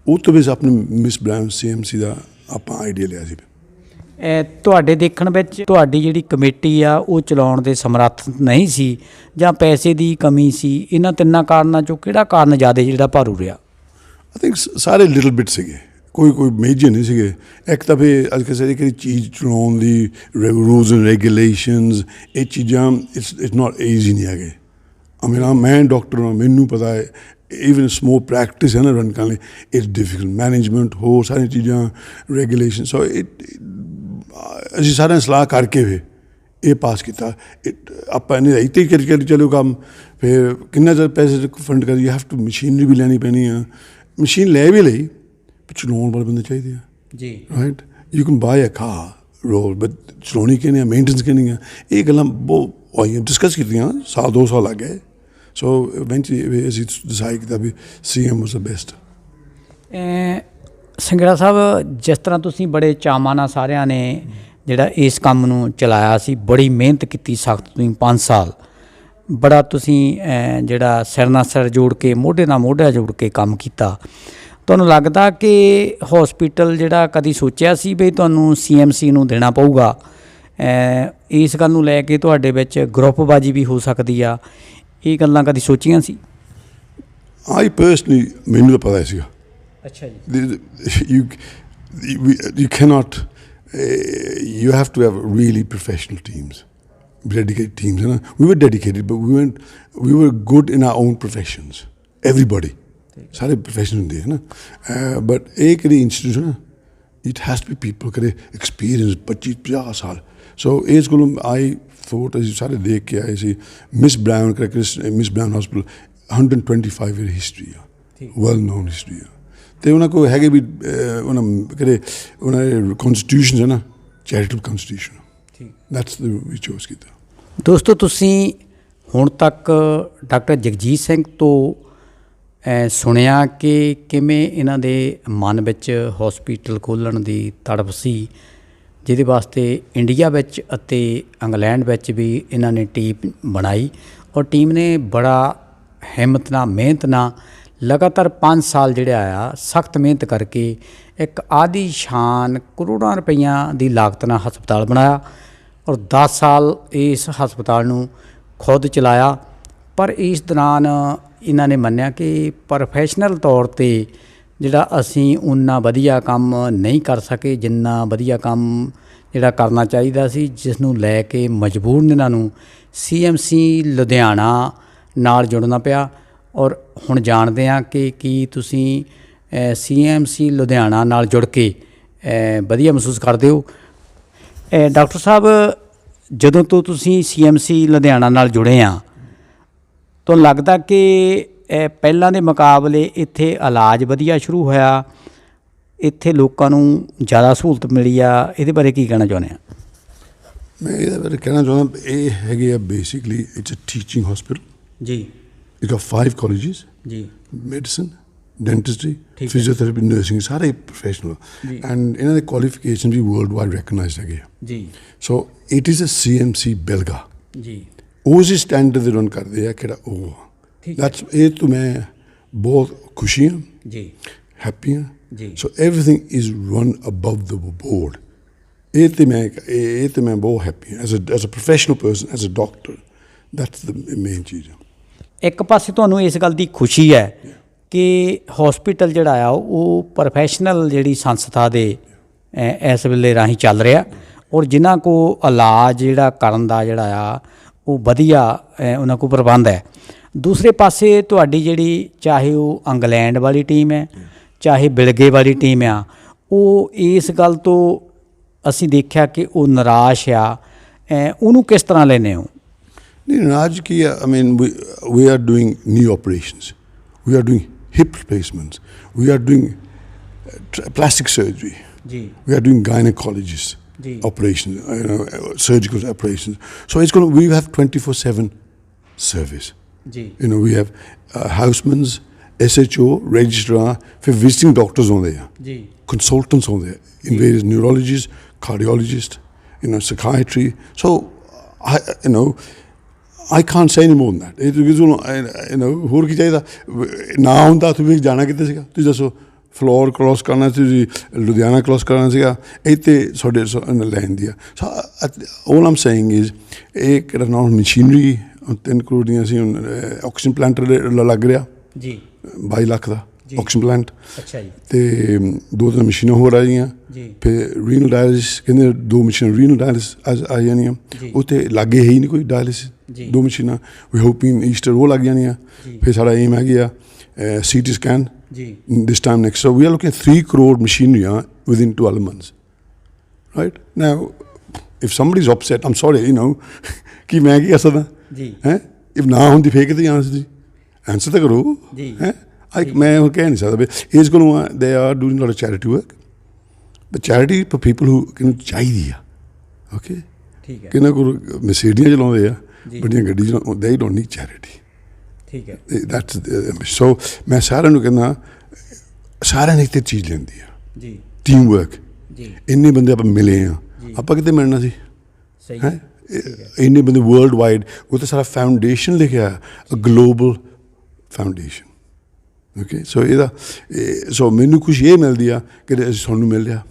ਉਹ ਤੋਂ ਵੀ ਆਪਣੇ ਮਿਸ ਬ੍ਰਾਊਨ CMC ਦਾ ਆਪਾਂ ਆਈਡੀਆ ਲਿਆ ਸੀ। ਤੁਹਾਡੇ ਦੇਖਣ ਵਿੱਚ ਤੁਹਾਡੀ ਜਿਹੜੀ ਕਮੇਟੀ ਆ ਉਹ ਚਲਾਉਣ ਦੇ ਸਮਰੱਥ ਨਹੀਂ ਸੀ, ਜਾਂ ਪੈਸੇ ਦੀ ਕਮੀ ਸੀ? ਇਹਨਾਂ 3 ਕਾਰਨਾਂ 'ਚੋਂ ਕਿਹੜਾ ਕਾਰਨ ਜ਼ਿਆਦਾ ਜਿਹੜਾ ਭਾਰੂ ਰਿਹਾ? ਆਈ ਥਿੰਕ ਸਾਰੇ ਲਿਟਲ ਬਿਟ ਸੀਗੇ, ਕੋਈ ਮੇਜਰ ਨਹੀਂ ਸੀਗੇ। ਇੱਕ ਤਾਂ ਫਿਰ ਅੱਜ ਕੱਲ੍ਹ ਕਿਹੜੀ ਚੀਜ਼ ਚਲਾਉਣ ਦੀ ਰੂਲਸ ਐਂਡ ਰੈਗੂਲੇਸ਼ਨਸ, ਇਹ ਚੀਜ਼ਾਂ ਇਟਸ ਨੋਟ ਈਜ਼ੀ ਨਹੀਂ ਹੈਗੇ। ਮੈਂ ਡਾਕਟਰ ਹਾਂ, ਮੈਨੂੰ ਪਤਾ ਹੈ ਈਵਨ ਸਮੋਲ ਪ੍ਰੈਕਟਿਸ ਹੈ ਨਾ ਰਨ ਕਰਨ ਲਈ ਇਟਸ ਡਿਫੀਕਲਟ। ਮੈਨੇਜਮੈਂਟ ਹੋਰ ਸਾਰੀਆਂ ਚੀਜ਼ਾਂ ਰੈਗੂਲੇਸ਼ਨ। ਸੋ ਅਸੀਂ ਸਾਰਿਆਂ ਸਲਾਹ ਕਰਕੇ ਫਿਰ ਇਹ ਪਾਸ ਕੀਤਾ ਆਪਾਂ ਇਹਨੇ ਇੱਥੇ ਕਰੀ ਚਲੋ ਕੰਮ ਫਿਰ ਕਿੰਨਾ ਚਿਰ ਪੈਸੇ ਫੰਡ ਕਰੀ ਹੈਵ ਟੂ ਮਸ਼ੀਨਰੀ ਵੀ ਲੈਣੀ ਪੈਣੀ ਆ ਮਸ਼ੀਨ ਲੈ ਵੀ ਲਈ ਪਰ ਚਲਾਉਣ ਵਾਲੇ ਬੰਦੇ ਚਾਹੀਦੇ ਆ ਜੀ right you can buy a car roll but ਚਲਾਉਣੀ ਕਿਹਨੇ ਆ ਮੇਨਟੇਨੈਂਸ ਕਿਹਨੀ ਆ ਇਹ ਗੱਲਾਂ ਬਹੁਤ ਹੋਈਆਂ ਡਿਸਕਸ ਕੀਤੀਆਂ ਸਾਲ 2 ਸਾਲ ਲੱਗ ਗਏ ਸੋ ਇਵੈਂਚੁਅਲੀ ਅਸੀਂ ਡਿਸਾਈਡ ਕੀਤਾ ਵੀ CM ਵਾਸ ਦ ਬੈਸਟ ਸਿੰਗੜਾ ਸਾਹਿਬ ਜਿਸ ਤਰ੍ਹਾਂ ਤੁਸੀਂ ਬੜੇ ਚਾਵਾਂ ਨਾਲ ਸਾਰਿਆਂ ਨੇ ਜਿਹੜਾ ਇਸ ਕੰਮ ਨੂੰ ਚਲਾਇਆ ਸੀ ਬੜੀ ਮਿਹਨਤ ਕੀਤੀ ਸਖਤ ਤੁਸੀਂ 5 ਸਾਲ ਬੜਾ ਤੁਸੀਂ ਜਿਹੜਾ ਸਿਰ ਨਾਲ ਸਿਰ ਜੋੜ ਕੇ ਮੋਢੇ ਨਾਲ ਮੋਢਾ ਜੋੜ ਕੇ ਕੰਮ ਕੀਤਾ ਤੁਹਾਨੂੰ ਲੱਗਦਾ ਕਿ ਹੌਸਪੀਟਲ ਜਿਹੜਾ ਕਦੀ ਸੋਚਿਆ ਸੀ ਵੀ ਤੁਹਾਨੂੰ CMC ਨੂੰ ਦੇਣਾ ਪਊਗਾ ਇਸ ਗੱਲ ਨੂੰ ਲੈ ਕੇ ਤੁਹਾਡੇ ਵਿੱਚ ਗਰੁੱਪਬਾਜੀ ਵੀ ਹੋ ਸਕਦੀ ਆ ਇਹ ਗੱਲਾਂ ਕਦੀ ਸੋਚੀਆਂ ਸੀ ਆਈ ਪਰਸਨਲੀ ਮੈਨੂੰ ਤਾਂ ਪਤਾ ਸੀਗਾ ਅੱਛਾ ਜੀ you cannot you have to have really professional teams dedicated teams we were dedicated but we were good in our own professions everybody ਸਾਰੇ professional ਹੁੰਦੇ ਹੈ ਨਾ but ਇਹ ਕਿਹੜੀ ਇੰਸਟੀਟਿਊਸ਼ਨ ਹੈ it has to be people ਕਰੇ experience 25-50 ਸਾਲ so ਇਸ ਕੋਲੋਂ I thought ਅਸੀਂ ਸਾਰੇ ਦੇਖ ਕੇ ਆਏ ਸੀ Miss Brown hospital 125 year history ਆ well known history ਆ ਤੇ ਉਹਨਾਂ ਕੋਲ ਹੈਗੇ ਵੀ ਉਹਨਾਂ ਕਰੇ ਉਹਨਾਂ ਦੇ ਕਨਸਟੀਟਿਊਸ਼ਨ ਹੈ ਨਾ charitable constitution that's the we chose ਕੀਤਾ ਦੋਸਤੋ ਤੁਸੀਂ ਹੁਣ ਤੱਕ ਡਾਕਟਰ ਜਗਜੀਤ ਸਿੰਘ ਤੋਂ ਸੁਣਿਆ ਕਿ ਕਿਵੇਂ ਇਹਨਾਂ ਦੇ ਮਨ ਵਿੱਚ ਹੌਸਪੀਟਲ ਖੋਲ੍ਹਣ ਦੀ ਤੜਫ ਸੀ ਜਿਹਦੇ ਵਾਸਤੇ ਇੰਡੀਆ ਵਿੱਚ ਅਤੇ ਇੰਗਲੈਂਡ ਵਿੱਚ ਵੀ ਇਹਨਾਂ ਨੇ ਟੀਮ ਬਣਾਈ ਔਰ ਟੀਮ ਨੇ ਬੜਾ ਹਿੰਮਤ ਨਾਲ ਮਿਹਨਤ ਨਾਲ ਲਗਾਤਾਰ 5 ਸਾਲ ਜਿਹੜਾ ਆ ਸਖਤ ਮਿਹਨਤ ਕਰਕੇ ਇੱਕ ਆਲੀਸ਼ਾਨ ਕਰੋੜਾਂ ਰੁਪਈਆਂ ਦੀ ਲਾਗਤ ਨਾਲ ਹਸਪਤਾਲ ਬਣਾਇਆ ਔਰ 10 ਸਾਲ ਇਸ ਹਸਪਤਾਲ ਨੂੰ ਖੁਦ ਚਲਾਇਆ ਪਰ ਇਸ ਦੌਰਾਨ ਇਹਨਾਂ ਨੇ ਮੰਨਿਆ ਕਿ ਪ੍ਰੋਫੈਸ਼ਨਲ ਤੌਰ 'ਤੇ ਜਿਹੜਾ ਅਸੀਂ ਉਨਾ ਵਧੀਆ ਕੰਮ ਨਹੀਂ ਕਰ ਸਕੇ ਜਿੰਨਾ ਵਧੀਆ ਕੰਮ ਜਿਹੜਾ ਕਰਨਾ ਚਾਹੀਦਾ ਸੀ ਜਿਸ ਨੂੰ ਲੈ ਕੇ ਮਜਬੂਰਨ ਇਹਨਾਂ ਨੂੰ CMC ਲੁਧਿਆਣਾ ਨਾਲ ਜੁੜਨਾ ਪਿਆ ਔਰ ਹੁਣ ਜਾਣਦੇ ਹਾਂ ਕਿ ਕੀ ਤੁਸੀਂ CMC ਲੁਧਿਆਣਾ ਨਾਲ ਜੁੜ ਕੇ ਵਧੀਆ ਮਹਿਸੂਸ ਕਰਦੇ ਹੋ ਡਾਕਟਰ ਸਾਹਿਬ ਜਦੋਂ ਤੋਂ ਤੁਸੀਂ CMC ਲੁਧਿਆਣਾ ਨਾਲ ਜੁੜੇ ਆ ਤੁਹਾਨੂੰ ਲੱਗਦਾ ਕਿ ਪਹਿਲਾਂ ਦੇ ਮੁਕਾਬਲੇ ਇੱਥੇ ਇਲਾਜ ਵਧੀਆ ਸ਼ੁਰੂ ਹੋਇਆ ਇੱਥੇ ਲੋਕਾਂ ਨੂੰ ਜ਼ਿਆਦਾ ਸਹੂਲਤ ਮਿਲੀ ਆ ਇਹਦੇ ਬਾਰੇ ਕੀ ਕਹਿਣਾ ਚਾਹੁੰਦੇ ਆ ਮੈਂ ਇਹਦੇ ਬਾਰੇ ਕਹਿਣਾ ਚਾਹੁੰਦਾ ਇਹ ਹੈਗੇ ਆ basically it's a teaching hospital ਜੀ It's got 5 colleges. Ji. Medicine, dentistry, physiotherapy, nursing, ਸਾਰੇ professional. And ਇਹਨਾਂ ਦੇ qualifications ਵੀ worldwide recognized ਹੈਗੇ ਜੀ so it is a CMC belga ਜੀ ਉਸ ਸਟੈਂਡਰਡ ਦੇ ਰਨ ਕਰਦੇ ਆ ਕਿਹੜਾ ਉਹ that's ਇਹ ਤੋਂ ਮੈਂ ਬਹੁਤ ਖੁਸ਼ੀ ਹਾਂ ਜੀ ਹੈਪੀ ਹਾਂ ਜੀ so everything is run above the board ਇਹ ਤੇ ਮੈਂ ਬਹੁਤ ਹੈਪੀ ਹਾਂ as a professional person as a doctor that's the main ਚੀਜ਼ ਇੱਕ ਪਾਸੇ ਤੁਹਾਨੂੰ ਇਸ ਗੱਲ ਦੀ ਖੁਸ਼ੀ ਹੈ ਕਿ ਹੌਸਪੀਟਲ ਜਿਹੜਾ ਆ ਉਹ ਪ੍ਰੋਫੈਸ਼ਨਲ ਜਿਹੜੀ ਸੰਸਥਾ ਦੇ ਇਸ ਵੇਲੇ ਰਾਹੀਂ ਚੱਲ ਰਿਹਾ ਔਰ ਜਿਨ੍ਹਾਂ ਕੋਲ ਇਲਾਜ ਜਿਹੜਾ ਕਰਨ ਦਾ ਜਿਹੜਾ ਆ ਉਹ ਵਧੀਆ ਉਹਨਾਂ ਕੋਲ ਪ੍ਰਬੰਧ ਹੈ ਦੂਸਰੇ ਪਾਸੇ ਤੁਹਾਡੀ ਜਿਹੜੀ ਚਾਹੇ ਉਹ ਇੰਗਲੈਂਡ ਵਾਲੀ ਟੀਮ ਹੈ ਚਾਹੇ ਬਿਲਗੇ ਵਾਲੀ ਟੀਮ ਆ ਉਹ ਇਸ ਗੱਲ ਤੋਂ ਅਸੀਂ ਦੇਖਿਆ ਕਿ ਉਹ ਨਿਰਾਸ਼ ਆ ਉਹਨੂੰ ਕਿਸ ਤਰ੍ਹਾਂ ਲੈਂਦੇ ਹੋ Raj ki, I mean, we are doing knee operations. We are doing hip replacements. We are doing plastic surgery. We are doing gynecologist operations, surgical operations. So it's going to, we have 24/7 service. We have housemans, SHO, registrar, for visiting doctors on there. Consultants on there, in various neurologists, cardiologists, psychiatry. So, I can't say any more than that. It is, ਹੋਰ ਕੀ ਚਾਹੀਦਾ ਨਾ ਹੁੰਦਾ ਤੁਸੀਂ ਜਾਣਾ ਕਿੱਥੇ ਸੀਗਾ ਤੁਸੀਂ ਦੱਸੋ ਫਲੋਰ ਕ੍ਰੋਸ ਕਰਨਾ ਤੁਸੀਂ ਲੁਧਿਆਣਾ ਕ੍ਰੋਸ ਕਰਨਾ ਸੀਗਾ ਇੱਥੇ ਤੁਹਾਡੇ ਲੈਣ ਦੀ ਆ ਸੋ all I'm saying is ਇਹ ਕਿਹੜਾ ਨਾ ਮਸ਼ੀਨਰੀ 3 ਕਰੋੜ ਦੀਆਂ ਅਸੀਂ ਹੁਣ ਆਕਸੀਜਨ ਪਲਾਂਟ ਲੱਗ ਰਿਹਾ ਜੀ 22 ਲੱਖ ਦਾ ਆਕਸੀਜਨ ਪਲਾਂਟ ਅੱਛਾ ਜੀ ਤੇ 2-3 ਮਸ਼ੀਨਾਂ ਹੋਰ ਆ ਗਈਆਂ ਫਿਰ ਰੀਨਲ ਡਾਇਲਿਸਿਸ ਕਹਿੰਦੇ 2 ਮਸ਼ੀਨਾਂ ਰੀਨਲ ਡਾਇਲਿਸਿਸ ਆ ਜਾਣੀਆਂ ਉੱਥੇ ਲਾਗੇ ਹੈ ਹੀ ਨਹੀਂ ਕੋਈ ਡਾਇਲਿਸਿਸ 2 ਮਸ਼ੀਨਾਂ ਵੀ ਹੋਪਿੰਗ ਈਸਟਰ ਉਹ ਲੱਗ ਜਾਣੀਆਂ ਫਿਰ ਸਾਡਾ ਏਮ ਹੈਗੀ ਆ CT scan this time next so we are looking at 3 crore machinery within 12 months right now if somebody is upset Aam sorry ਕਿ ਮੈਂ ਕੀ ਕਰ ਸਕਦਾ ਜੀ ਹੈ ਇਫ ਨਾ ਹੁੰਦੀ ਫੇਰ ਕਿਤੇ ਜਾਣਾ ਸੀ ਆਂਸਰ ਤਾਂ ਕਰੋ ਜੀ ਹੈ ਮੈਂ ਹੁਣ ਕਹਿ ਨਹੀਂ ਸਕਦਾ ਵੀ ਇਸ ਕੋਲੋਂ they are doing lot of charity work but charity for people who ਕਿਹਨੂੰ ਚਾਹੀਦੀ ਆ ਓਕੇ ਠੀਕ ਹੈ ਕਿਹਨਾਂ ਕੋਲ ਮਸੀਡੀਆਂ ਚਲਾਉਂਦੇ ਆ ਵੱਡੀਆਂ ਗੱਡੀ ਚਲਾਉਂਦੇ ਦੇ ਡੋਂਟ ਨੀਡ ਚੈਰਿਟੀ ਠੀਕ ਹੈ ਦੈਟਸ ਸੋ ਮੈਂ ਸਾਰਿਆਂ ਨੂੰ ਕਹਿੰਦਾ ਸਾਰਿਆਂ ਨੇ ਇੱਕ ਚੀਜ਼ ਲੈਂਦੀ ਆ ਜੀ ਟੀਮ ਵਰਕ ਜੀ ਇੰਨੇ ਬੰਦੇ ਆਪਾਂ ਮਿਲੇ ਆ ਆਪਾਂ ਕਿਤੇ ਮਿਲਣਾ ਸੀ ਸਹੀ ਹੈ ਇੰਨੇ ਬੰਦੇ ਵਰਲਡ ਵਾਈਡ ਉਹ ਤਾਂ ਸਾਰਾ ਫਾਊਂਡੇਸ਼ਨ ਲਿਖਿਆ ਅ ਗਲੋਬਲ ਫਾਊਂਡੇਸ਼ਨ ਓਕੇ ਸੋ ਮੈਨੂੰ ਖੁਸ਼ੀ ਇਹ ਮਿਲਦੀ ਆ ਕਿ ਸਾਨੂੰ ਮਿਲ ਲਿਆ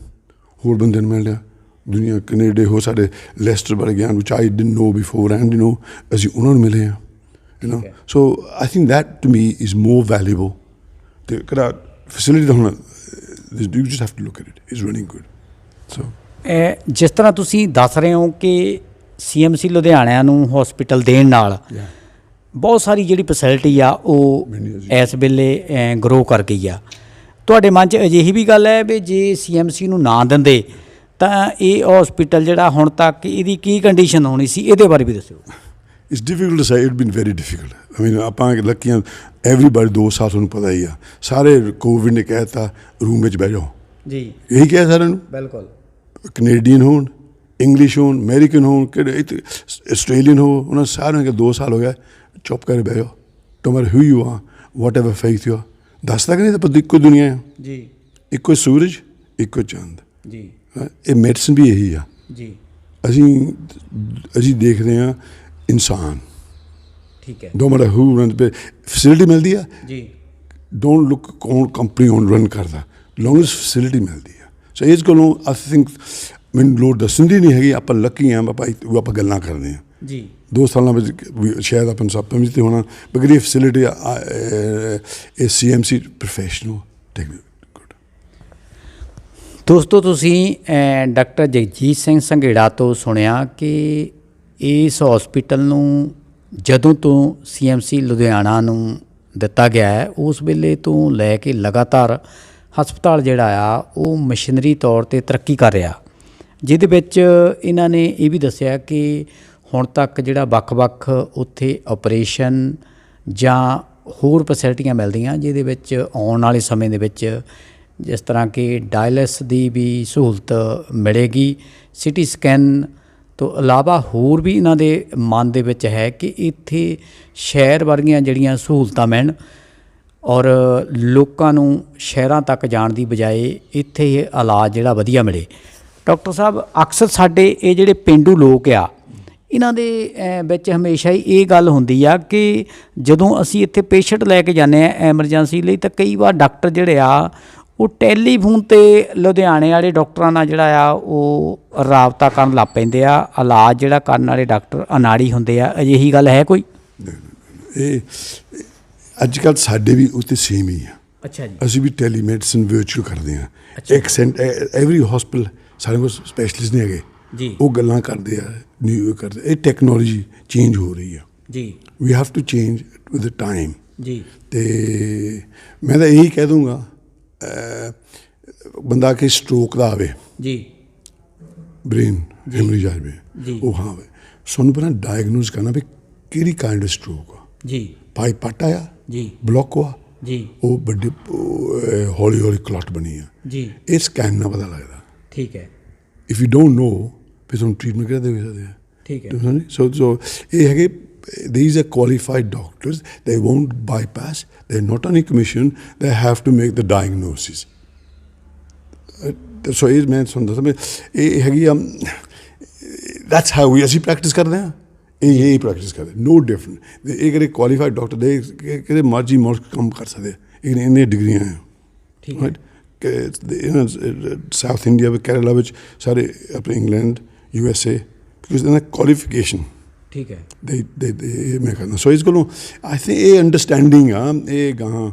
ਹੋਰ ਬੰਦਿਆਂ ਨੂੰ ਮਿਲ ਲਿਆ ਦੁਨੀਆ ਕੈਨੇਡਾ ਹੋ ਸਾਡੇ ਲੈਸਟਰ ਵਰਗੇ ਗਿਆ ਵਿਚ I didn't know before and ਅਸੀਂ ਉਹਨਾਂ ਨੂੰ ਮਿਲੇ ਆ so I think that to me is more valuable ਤੇ ਕਿਹੜਾ ਫੈਸਿਲਿਟੀ ਤਾਂ ਹੁਣ you just have to look at it is running good so ਜਿਸ ਤਰ੍ਹਾਂ ਤੁਸੀਂ ਦੱਸ ਰਹੇ ਹੋ ਕਿ CMC ਲੁਧਿਆਣਾ ਨੂੰ ਹਸਪੀਟਲ ਦੇਣ ਨਾਲ ਬਹੁਤ ਸਾਰੀ ਜਿਹੜੀ ਫੈਸਿਲਿਟੀ ਆ ਉਹ ਇਸ ਵੇਲੇ ਗਰੋ ਕਰ ਗਈ ਆ ਤੁਹਾਡੇ ਮਨ 'ਚ ਅਜਿਹੀ ਵੀ ਗੱਲ ਹੈ ਵੀ ਜੇ CMC ਨੂੰ ਨਾ ਦਿੰਦੇ ਤਾਂ ਇਹ ਹਸਪੀਟਲ ਜਿਹੜਾ ਹੁਣ ਤੱਕ ਇਹਦੀ ਕੀ ਕੰਡੀਸ਼ਨ ਹੋਣੀ ਸੀ ਇਹਦੇ ਬਾਰੇ ਵੀ ਦੱਸਿਓ it's difficult to say it been very difficult I mean ਆਪਾਂ ਲੱਕੀਆਂ ਐਵਰੀਬਾਡੀ 2 ਸਾਲ ਤੁਹਾਨੂੰ ਪਤਾ ਹੀ ਆ ਸਾਰੇ ਕੋਵਿਡ ਨੇ ਕਹਿ ਦਿੱਤਾ ਰੂਮ ਵਿੱਚ ਬਹਿ ਜਾਓ ਜੀ ਇਹੀ ਕਿਹਾ ਸਾਰਿਆਂ ਨੂੰ ਬਿਲਕੁਲ ਕੈਨੇਡੀਅਨ ਹੋਣ ਇੰਗਲਿਸ਼ ਹੋਣ ਅਮਰੀਕਨ ਹੋਣ ਕਿਹੜੇ ਆਸਟ੍ਰੇਲੀਅਨ ਹੋ ਉਹਨਾਂ ਸਾਰਿਆਂ ਨੂੰ 2 ਸਾਲ ਹੋ ਗਿਆ ਚੁੱਪ ਕਰਕੇ ਬਹਿ ਜਾਓ no matter who you are whatever faith you are ਦੱਸਦਾ ਕਿ ਨਹੀਂ ਤਾਂ ਇੱਕੋ ਦੁਨੀਆ ਆ ਜੀ ਇੱਕੋ ਸੂਰਜ ਇੱਕੋ ਚੰਦ ਜੀ ਇਹ ਮੈਡੀਸਨ ਵੀ ਇਹੀ ਆ ਜੀ ਅਸੀਂ ਦੇਖਦੇ ਹਾਂ ਇਨਸਾਨ ਠੀਕ ਹੈ no matter who runs facility ਮਿਲਦੀ ਆ ਜੀ ਡੋਂਟ ਲੁੱਕ ਕੌਣ ਕੰਪਨੀ ਔਨ ਰਨ ਕਰਦਾ ਲੌਂਗ ਐਸ ਫੈਸਿਲਿਟੀ ਮਿਲਦੀ ਆ ਸੋ ਇਸ ਕੋਲੋਂ ਆਈ ਥਿੰਕ ਮੈਨੂੰ ਲੋੜ ਦੱਸਣ ਦੀ ਨਹੀਂ ਹੈਗੀ ਆਪਾਂ ਲੱਕੀ ਆ ਆਪਾਂ ਗੱਲਾਂ ਕਰਦੇ ਹਾਂ ਜੀ 2 ਸਾਲਾਂ ਵਿੱਚ ਸ਼ਾਇਦ ਆਪਾਂ ਸਭ ਤੋਂ ਤੇ ਹੋਣਾ ਬਗਰੀ ਫੈਸਿਲਿਟੀ ਇਹ CMC ਪ੍ਰੋਫੈਸ਼ਨਲ ਟੈਕਨੀਕ ਦੋਸਤੋ ਤੁਸੀਂ ਡਾਕਟਰ ਜਗਜੀਤ ਸਿੰਘ ਸੰਘੇੜਾ ਤੋਂ ਸੁਣਿਆ ਕਿ ਇਸ ਹਸਪੀਟਲ ਨੂੰ ਜਦੋਂ ਤੋਂ CMC ਲੁਧਿਆਣਾ ਨੂੰ ਦਿੱਤਾ ਗਿਆ ਹੈ ਉਸ ਵੇਲੇ ਤੋਂ ਲੈ ਕੇ ਲਗਾਤਾਰ ਹਸਪਤਾਲ ਜਿਹੜਾ ਆ ਉਹ ਮਸ਼ੀਨਰੀ ਤੌਰ 'ਤੇ ਤਰੱਕੀ ਕਰ ਰਿਹਾ ਜਿਹਦੇ ਵਿੱਚ ਇਹਨਾਂ ਨੇ ਇਹ ਵੀ ਦੱਸਿਆ ਕਿ ਹੁਣ ਤੱਕ ਜਿਹੜਾ ਵੱਖ-ਵੱਖ ਉੱਥੇ ਆਪਰੇਸ਼ਨ ਜਾਂ ਹੋਰ ਫੈਸਿਲਿਟੀਆਂ ਮਿਲਦੀਆਂ ਜਿਹਦੇ ਵਿੱਚ ਆਉਣ ਵਾਲੇ ਸਮੇਂ ਦੇ ਵਿੱਚ ਜਿਸ ਤਰ੍ਹਾਂ ਕਿ ਡਾਇਲਿਸ ਦੀ ਵੀ ਸਹੂਲਤ ਮਿਲੇਗੀ CT ਸਕੈਨ ਤੋਂ ਇਲਾਵਾ ਹੋਰ ਵੀ ਇਹਨਾਂ ਦੇ ਮਨ ਦੇ ਵਿੱਚ ਹੈ ਕਿ ਇੱਥੇ ਸ਼ਹਿਰ ਵਰਗੀਆਂ ਜਿਹੜੀਆਂ ਸਹੂਲਤਾਂ ਮਿਲਣ ਔਰ ਲੋਕਾਂ ਨੂੰ ਸ਼ਹਿਰਾਂ ਤੱਕ ਜਾਣ ਦੀ ਬਜਾਏ ਇੱਥੇ ਇਹ ਇਲਾਜ ਜਿਹੜਾ ਵਧੀਆ ਮਿਲੇ ਡਾਕਟਰ ਸਾਹਿਬ ਅਕਸਰ ਸਾਡੇ ਇਹ ਜਿਹੜੇ ਪੇਂਡੂ ਲੋਕ ਆ ਇਹਨਾਂ ਦੇ ਵਿੱਚ ਹਮੇਸ਼ਾ ਹੀ ਇਹ ਗੱਲ ਹੁੰਦੀ ਆ ਕਿ ਜਦੋਂ ਅਸੀਂ ਇੱਥੇ ਪੇਸ਼ੈਂਟ ਲੈ ਕੇ ਜਾਂਦੇ ਹਾਂ ਐਮਰਜੈਂਸੀ ਲਈ ਤਾਂ ਕਈ ਵਾਰ ਡਾਕਟਰ ਜਿਹੜੇ ਆ ਉਹ ਟੈਲੀਫੋਨ 'ਤੇ ਲੁਧਿਆਣੇ ਵਾਲੇ ਡਾਕਟਰਾਂ ਨਾਲ ਜਿਹੜਾ ਆ ਉਹ ਰਾਬਤਾ ਕਰਨ ਲੱਗ ਪੈਂਦੇ ਆ ਇਲਾਜ ਜਿਹੜਾ ਕਰਨ ਵਾਲੇ ਡਾਕਟਰ ਅਨਾੜੀ ਹੁੰਦੇ ਆ ਅਜਿਹੀ ਗੱਲ ਹੈ ਕੋਈ ਇਹ ਅੱਜ ਕੱਲ੍ਹ ਸਾਡੇ ਵੀ ਉੱਤੇ ਸੇਮ ਹੀ ਆ ਅੱਛਾ ਜੀ ਅਸੀਂ ਵੀ ਟੈਲੀਮੈਡੀਸਨ ਵਰਚੁਅਲ ਕਰਦੇ ਹਾਂ ਐਵਰੀ ਹਸਪੀਟਲ ਸਾਡੇ ਕੋਲ ਸਪੈਸ਼ਲਿਸਟ ਨਹੀਂ ਹੈਗੇ ਜੀ ਉਹ ਗੱਲਾਂ ਕਰਦੇ ਆ ਨਿਊ ਕਰਦੇ ਇਹ ਟੈਕਨੋਲੋਜੀ ਚੇਂਜ ਹੋ ਰਹੀ ਆ ਜੀ we have to change with the time ਜੀ ਤੇ ਮੈਂ ਤਾਂ ਇਹੀ ਕਹਿ ਦੂੰਗਾ ਬੰਦਾ ਕਿ ਸਟ੍ਰੋਕ ਦਾ ਆਵੇ ਜੀ ਬ੍ਰੇਨ ਹੈਮਰੇਜ ਆਵੇ ਜੀ ਉਹ ਹਾਂ ਵੇ ਸਾਨੂੰ ਪਹਿਲਾਂ ਡਾਇਗਨੋਸ ਕਰਨਾ ਵੀ ਕਿਹੜੀ ਕਾਈਂਡ ਆਫ ਸਟ੍ਰੋਕ ਆ ਜੀ ਪਾਈਪ ਪੱਟ ਆਇਆ ਜੀ ਬਲੌਕ ਹੋਆ ਜੀ ਉਹ ਵੱਡੇ ਹੌਲੀ ਹੌਲੀ ਕਲੌਟ ਬਣੀ ਆ ਜੀ ਇਹ ਸਕੈਨ ਨਾਲ ਪਤਾ ਲੱਗਦਾ ਠੀਕ ਹੈ ਇਫ ਯੂ ਡੋਂਟ ਨੋ ਫਿਰ ਤੁਹਾਨੂੰ ਟ੍ਰੀਟਮੈਂਟ ਕਿਹੜਾ ਦੇ ਸਕਦੇ ਆ ਠੀਕ ਹੈ ਸੋ ਇਹ ਹੈਗੇ these are qualified doctors they won't bypass they're not on a commission they have to make the diagnosis so ਇਹ ਮੈਂ ਸੁਣਦਾ ਸੀ ਇਹ ਹੈਗੀ ਆ that's how we ਅਸੀਂ ਪ੍ਰੈਕਟਿਸ ਕਰਦੇ ਹਾਂ ਇਹ ਪ੍ਰੈਕਟਿਸ ਕਰਦੇ no different ਇਹ ਕਿਹੜੇ ਕੁਆਲੀਫਾਈਡ ਡਾਕਟਰ ਦੇ ਕਿਹੜੇ ਮਰਜ਼ੀ ਕੰਮ ਕਰ ਸਕਦੇ ਇਹਨੇ ਡਿਗਰੀਆਂ ਆ ਠੀਕ ਹੈ ਸਾਊਥ ਇੰਡੀਆ ਵਿੱਚ ਕੇਰਲਾ ਵਿੱਚ ਸਾਰੇ ਆਪਣੇ ਇੰਗਲੈਂਡ USA ਬਿਕਾਜ਼ ਇਹਨਾਂ ਕੁਆਲੀਫਿਕੇਸ਼ਨ ਠੀਕ ਹੈ ਦੇ ਮੈਂ ਕਹਿੰਦਾ ਸੋ ਇਸ ਕੋਲੋਂ ਆਈ ਥਿੰਕ ਇਹ ਅੰਡਰਸਟੈਂਡਿੰਗ ਆ ਇਹ ਗਾਹਾਂ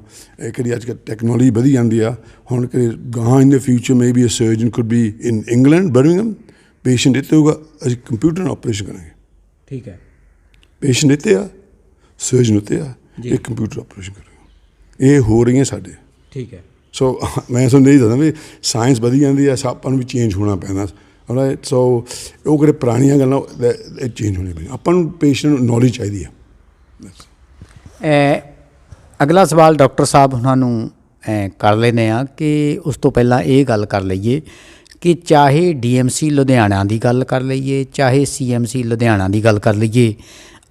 ਕਦੀ ਅੱਜ ਕੱਲ੍ਹ ਟੈਕਨੋਲੋਜੀ ਵਧੀ ਜਾਂਦੀ ਆ ਹੁਣ ਕਿ ਗਾਹਾਂ in the future maybe a surgeon could be in England Birmingham patient ਇੱਥੇ ਹੋਊਗਾ ਅਸੀਂ ਕੰਪਿਊਟਰ ਨਾਲ ਆਪਰੇਸ਼ਨ ਕਰਾਂਗੇ ਠੀਕ ਹੈ ਪੇਸ਼ੈਂਟ ਇੱਥੇ ਆ ਸਰਜਨ ਉੱਤੇ ਆ ਇਹ ਕੰਪਿਊਟਰ ਆਪਰੇਸ਼ਨ ਕਰੇਗਾ ਇਹ ਹੋ ਰਹੀਆਂ ਸਾਡੇ ਠੀਕ ਹੈ ਸੋ ਮੈਂ ਤੁਹਾਨੂੰ ਇਹ ਦੱਸਦਾ ਵੀ ਸਾਇੰਸ ਵਧੀ ਜਾਂਦੀ ਆ ਆਪਾਂ ਨੂੰ ਵੀ ਚੇਂਜ ਹੋਣਾ ਪੈਂਦਾ ਰਾਈਟ। ਸੋ ਉਹ ਕਿਹੜੇ ਪੁਰਾਣੀਆਂ ਗੱਲਾਂ ਇਹ ਚੇਂਜ ਹੋਣੀਆਂ ਪਈਆਂ। ਆਪਾਂ ਨੂੰ ਪੇਸ਼ੈਂਟ ਨੂੰ ਨੌਲੇਜ ਚਾਹੀਦੀ ਹੈ। ਅਗਲਾ ਸਵਾਲ ਡਾਕਟਰ ਸਾਹਿਬ ਉਹਨਾਂ ਨੂੰ ਕਰ ਲੈਂਦੇ ਹਾਂ ਕਿ ਉਸ ਤੋਂ ਪਹਿਲਾਂ ਇਹ ਗੱਲ ਕਰ ਲਈਏ ਕਿ ਚਾਹੇ DMC ਲੁਧਿਆਣਾ ਦੀ ਗੱਲ ਕਰ ਲਈਏ, ਚਾਹੇ CMC ਲੁਧਿਆਣਾ ਦੀ ਗੱਲ ਕਰ ਲਈਏ,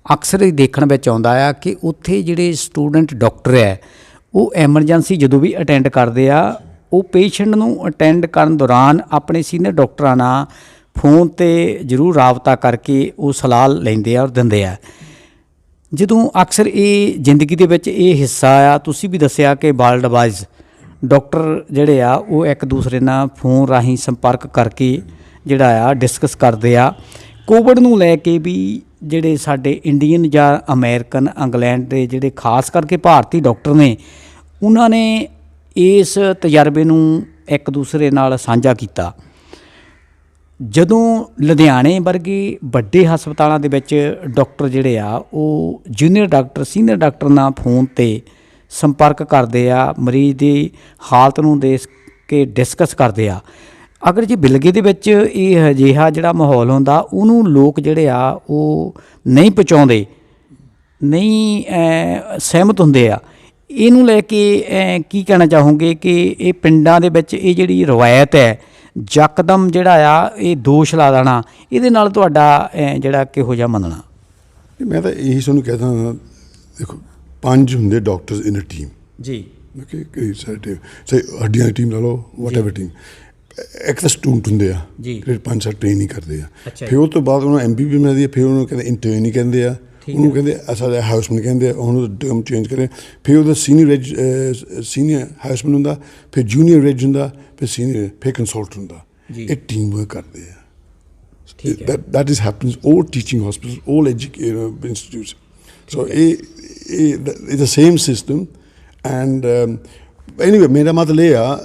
ਅਕਸਰ ਇਹ ਦੇਖਣ ਵਿੱਚ ਆਉਂਦਾ ਆ ਕਿ ਉੱਥੇ ਜਿਹੜੇ ਸਟੂਡੈਂਟ ਡਾਕਟਰ ਹੈ ਉਹ ਐਮਰਜੈਂਸੀ ਜਦੋਂ ਵੀ ਅਟੈਂਡ ਕਰਦੇ ਆ, ਉਹ ਪੇਸ਼ੈਂਟ ਨੂੰ ਅਟੈਂਡ ਕਰਨ ਦੌਰਾਨ ਆਪਣੇ ਸੀਨੀਅਰ ਡਾਕਟਰਾਂ ਨਾਲ ਫੋਨ 'ਤੇ ਜ਼ਰੂਰ ਰਾਬਤਾ ਕਰਕੇ ਉਹ ਸਲਾਹ ਲੈਂਦੇ ਆ ਔਰ ਦਿੰਦੇ ਆ। ਜਦੋਂ ਅਕਸਰ ਇਹ ਜ਼ਿੰਦਗੀ ਦੇ ਵਿੱਚ ਇਹ ਹਿੱਸਾ ਆ, ਤੁਸੀਂ ਵੀ ਦੱਸਿਆ ਕਿ ਵਰਲਡ ਵਾਈਜ਼ ਡਾਕਟਰ ਜਿਹੜੇ ਆ ਉਹ ਇੱਕ ਦੂਸਰੇ ਨਾਲ ਫੋਨ ਰਾਹੀਂ ਸੰਪਰਕ ਕਰਕੇ ਜਿਹੜਾ ਆ ਡਿਸਕਸ ਕਰਦੇ ਆ। ਕੋਵਿਡ ਨੂੰ ਲੈ ਕੇ ਵੀ ਜਿਹੜੇ ਸਾਡੇ ਇੰਡੀਅਨ ਜਾਂ ਅਮਰੀਕਨ, ਇੰਗਲੈਂਡ ਦੇ ਜਿਹੜੇ ਖਾਸ ਕਰਕੇ ਭਾਰਤੀ ਡਾਕਟਰ ਨੇ, ਉਹਨਾਂ ਨੇ ਇਸ ਤਜਰਬੇ ਨੂੰ ਇੱਕ ਦੂਸਰੇ ਨਾਲ ਸਾਂਝਾ ਕੀਤਾ। ਜਦੋਂ ਲੁਧਿਆਣੇ ਵਰਗੇ ਵੱਡੇ ਹਸਪਤਾਲਾਂ ਦੇ ਵਿੱਚ ਡਾਕਟਰ ਜਿਹੜੇ ਆ ਉਹ ਜੂਨੀਅਰ ਡਾਕਟਰ, ਸੀਨੀਅਰ ਡਾਕਟਰ ਨਾਲ ਫੋਨ 'ਤੇ ਸੰਪਰਕ ਕਰਦੇ ਆ, ਮਰੀਜ਼ ਦੀ ਹਾਲਤ ਨੂੰ ਦੇਖ ਕੇ ਡਿਸਕਸ ਕਰਦੇ ਆ। ਅਗਰ ਜੇ ਬਿਲਗੇ ਦੇ ਵਿੱਚ ਇਹ ਅਜਿਹਾ ਜਿਹੜਾ ਮਾਹੌਲ ਹੁੰਦਾ, ਉਹਨੂੰ ਲੋਕ ਜਿਹੜੇ ਆ ਉਹ ਨਹੀਂ ਪਹੁੰਚਾਉਂਦੇ, ਨਹੀਂ ਸਹਿਮਤ ਹੁੰਦੇ ਆ। ਇਹਨੂੰ ਲੈ ਕੇ ਕੀ ਕਹਿਣਾ ਚਾਹੋਗੇ ਕਿ ਇਹ ਪਿੰਡਾਂ ਦੇ ਵਿੱਚ ਇਹ ਜਿਹੜੀ ਰਵਾਇਤ ਹੈ, ਯਕਦਮ ਜਿਹੜਾ ਆ ਇਹ ਦੋਸ਼ ਲਾ ਦੇਣਾ, ਇਹਦੇ ਨਾਲ ਤੁਹਾਡਾ ਜਿਹੜਾ ਕਿਹੋ ਜਿਹਾ ਮੰਨਣਾ? ਮੈਂ ਤਾਂ ਇਹੀ ਤੁਹਾਨੂੰ ਕਹਿੰਦਾ, ਦੇਖੋ 5 ਹੁੰਦੇ ਡਾਕਟਰਸ ਇਨ ਅ ਟੀਮ ਜੀ, ਓਕੇ, ਸਾਡੇ ਹੱਡੀਆਂ ਦੀ ਟੀਮ ਲਾ ਲਓ, ਵਾਟਐਵਰ ਟੀਮ। ਇੱਕ ਤਾਂ ਸਟੂਡੈਂਟ ਹੁੰਦੇ ਆ, ਫਿਰ 5 ਸਾਲ ਟ੍ਰੇਨਿੰਗ ਕਰਦੇ ਆ, ਫਿਰ ਉਹ ਤੋਂ ਬਾਅਦ ਉਹਨਾਂ MBBS ਬਣਾਦੀ ਆ, ਫਿਰ ਉਹਨੂੰ ਕਹਿੰਦੇ ਇੰਟਰਨ ਹੀ ਕਹਿੰਦੇ ਆ, ਉਹਨੂੰ ਕਹਿੰਦੇ ਸਾਡਾ ਹਾਊਸਮੈਨ ਕਹਿੰਦੇ ਆ, ਉਹਨੂੰ ਟਰਮ ਚੇਂਜ ਕਰੇ। ਫਿਰ ਉਹਦਾ ਸੀਨੀਅਰ ਹਾਊਸਮੈਨ ਹੁੰਦਾ, ਫਿਰ ਜੂਨੀਅਰ ਰੈਜ ਹੁੰਦਾ, ਫਿਰ ਸੀਨੀਅਰ, ਫਿਰ ਕੰਸਲਟੈਂਟ ਹੁੰਦਾ। ਇਹ ਟੀਮ ਵਰਕ ਕਰਦੇ ਆ। that is happens all teaching hospitals, all institutes. So it's the same system. And anyway, ਮੇਰਾ ਮਤਲਬ ਇਹ ਆ,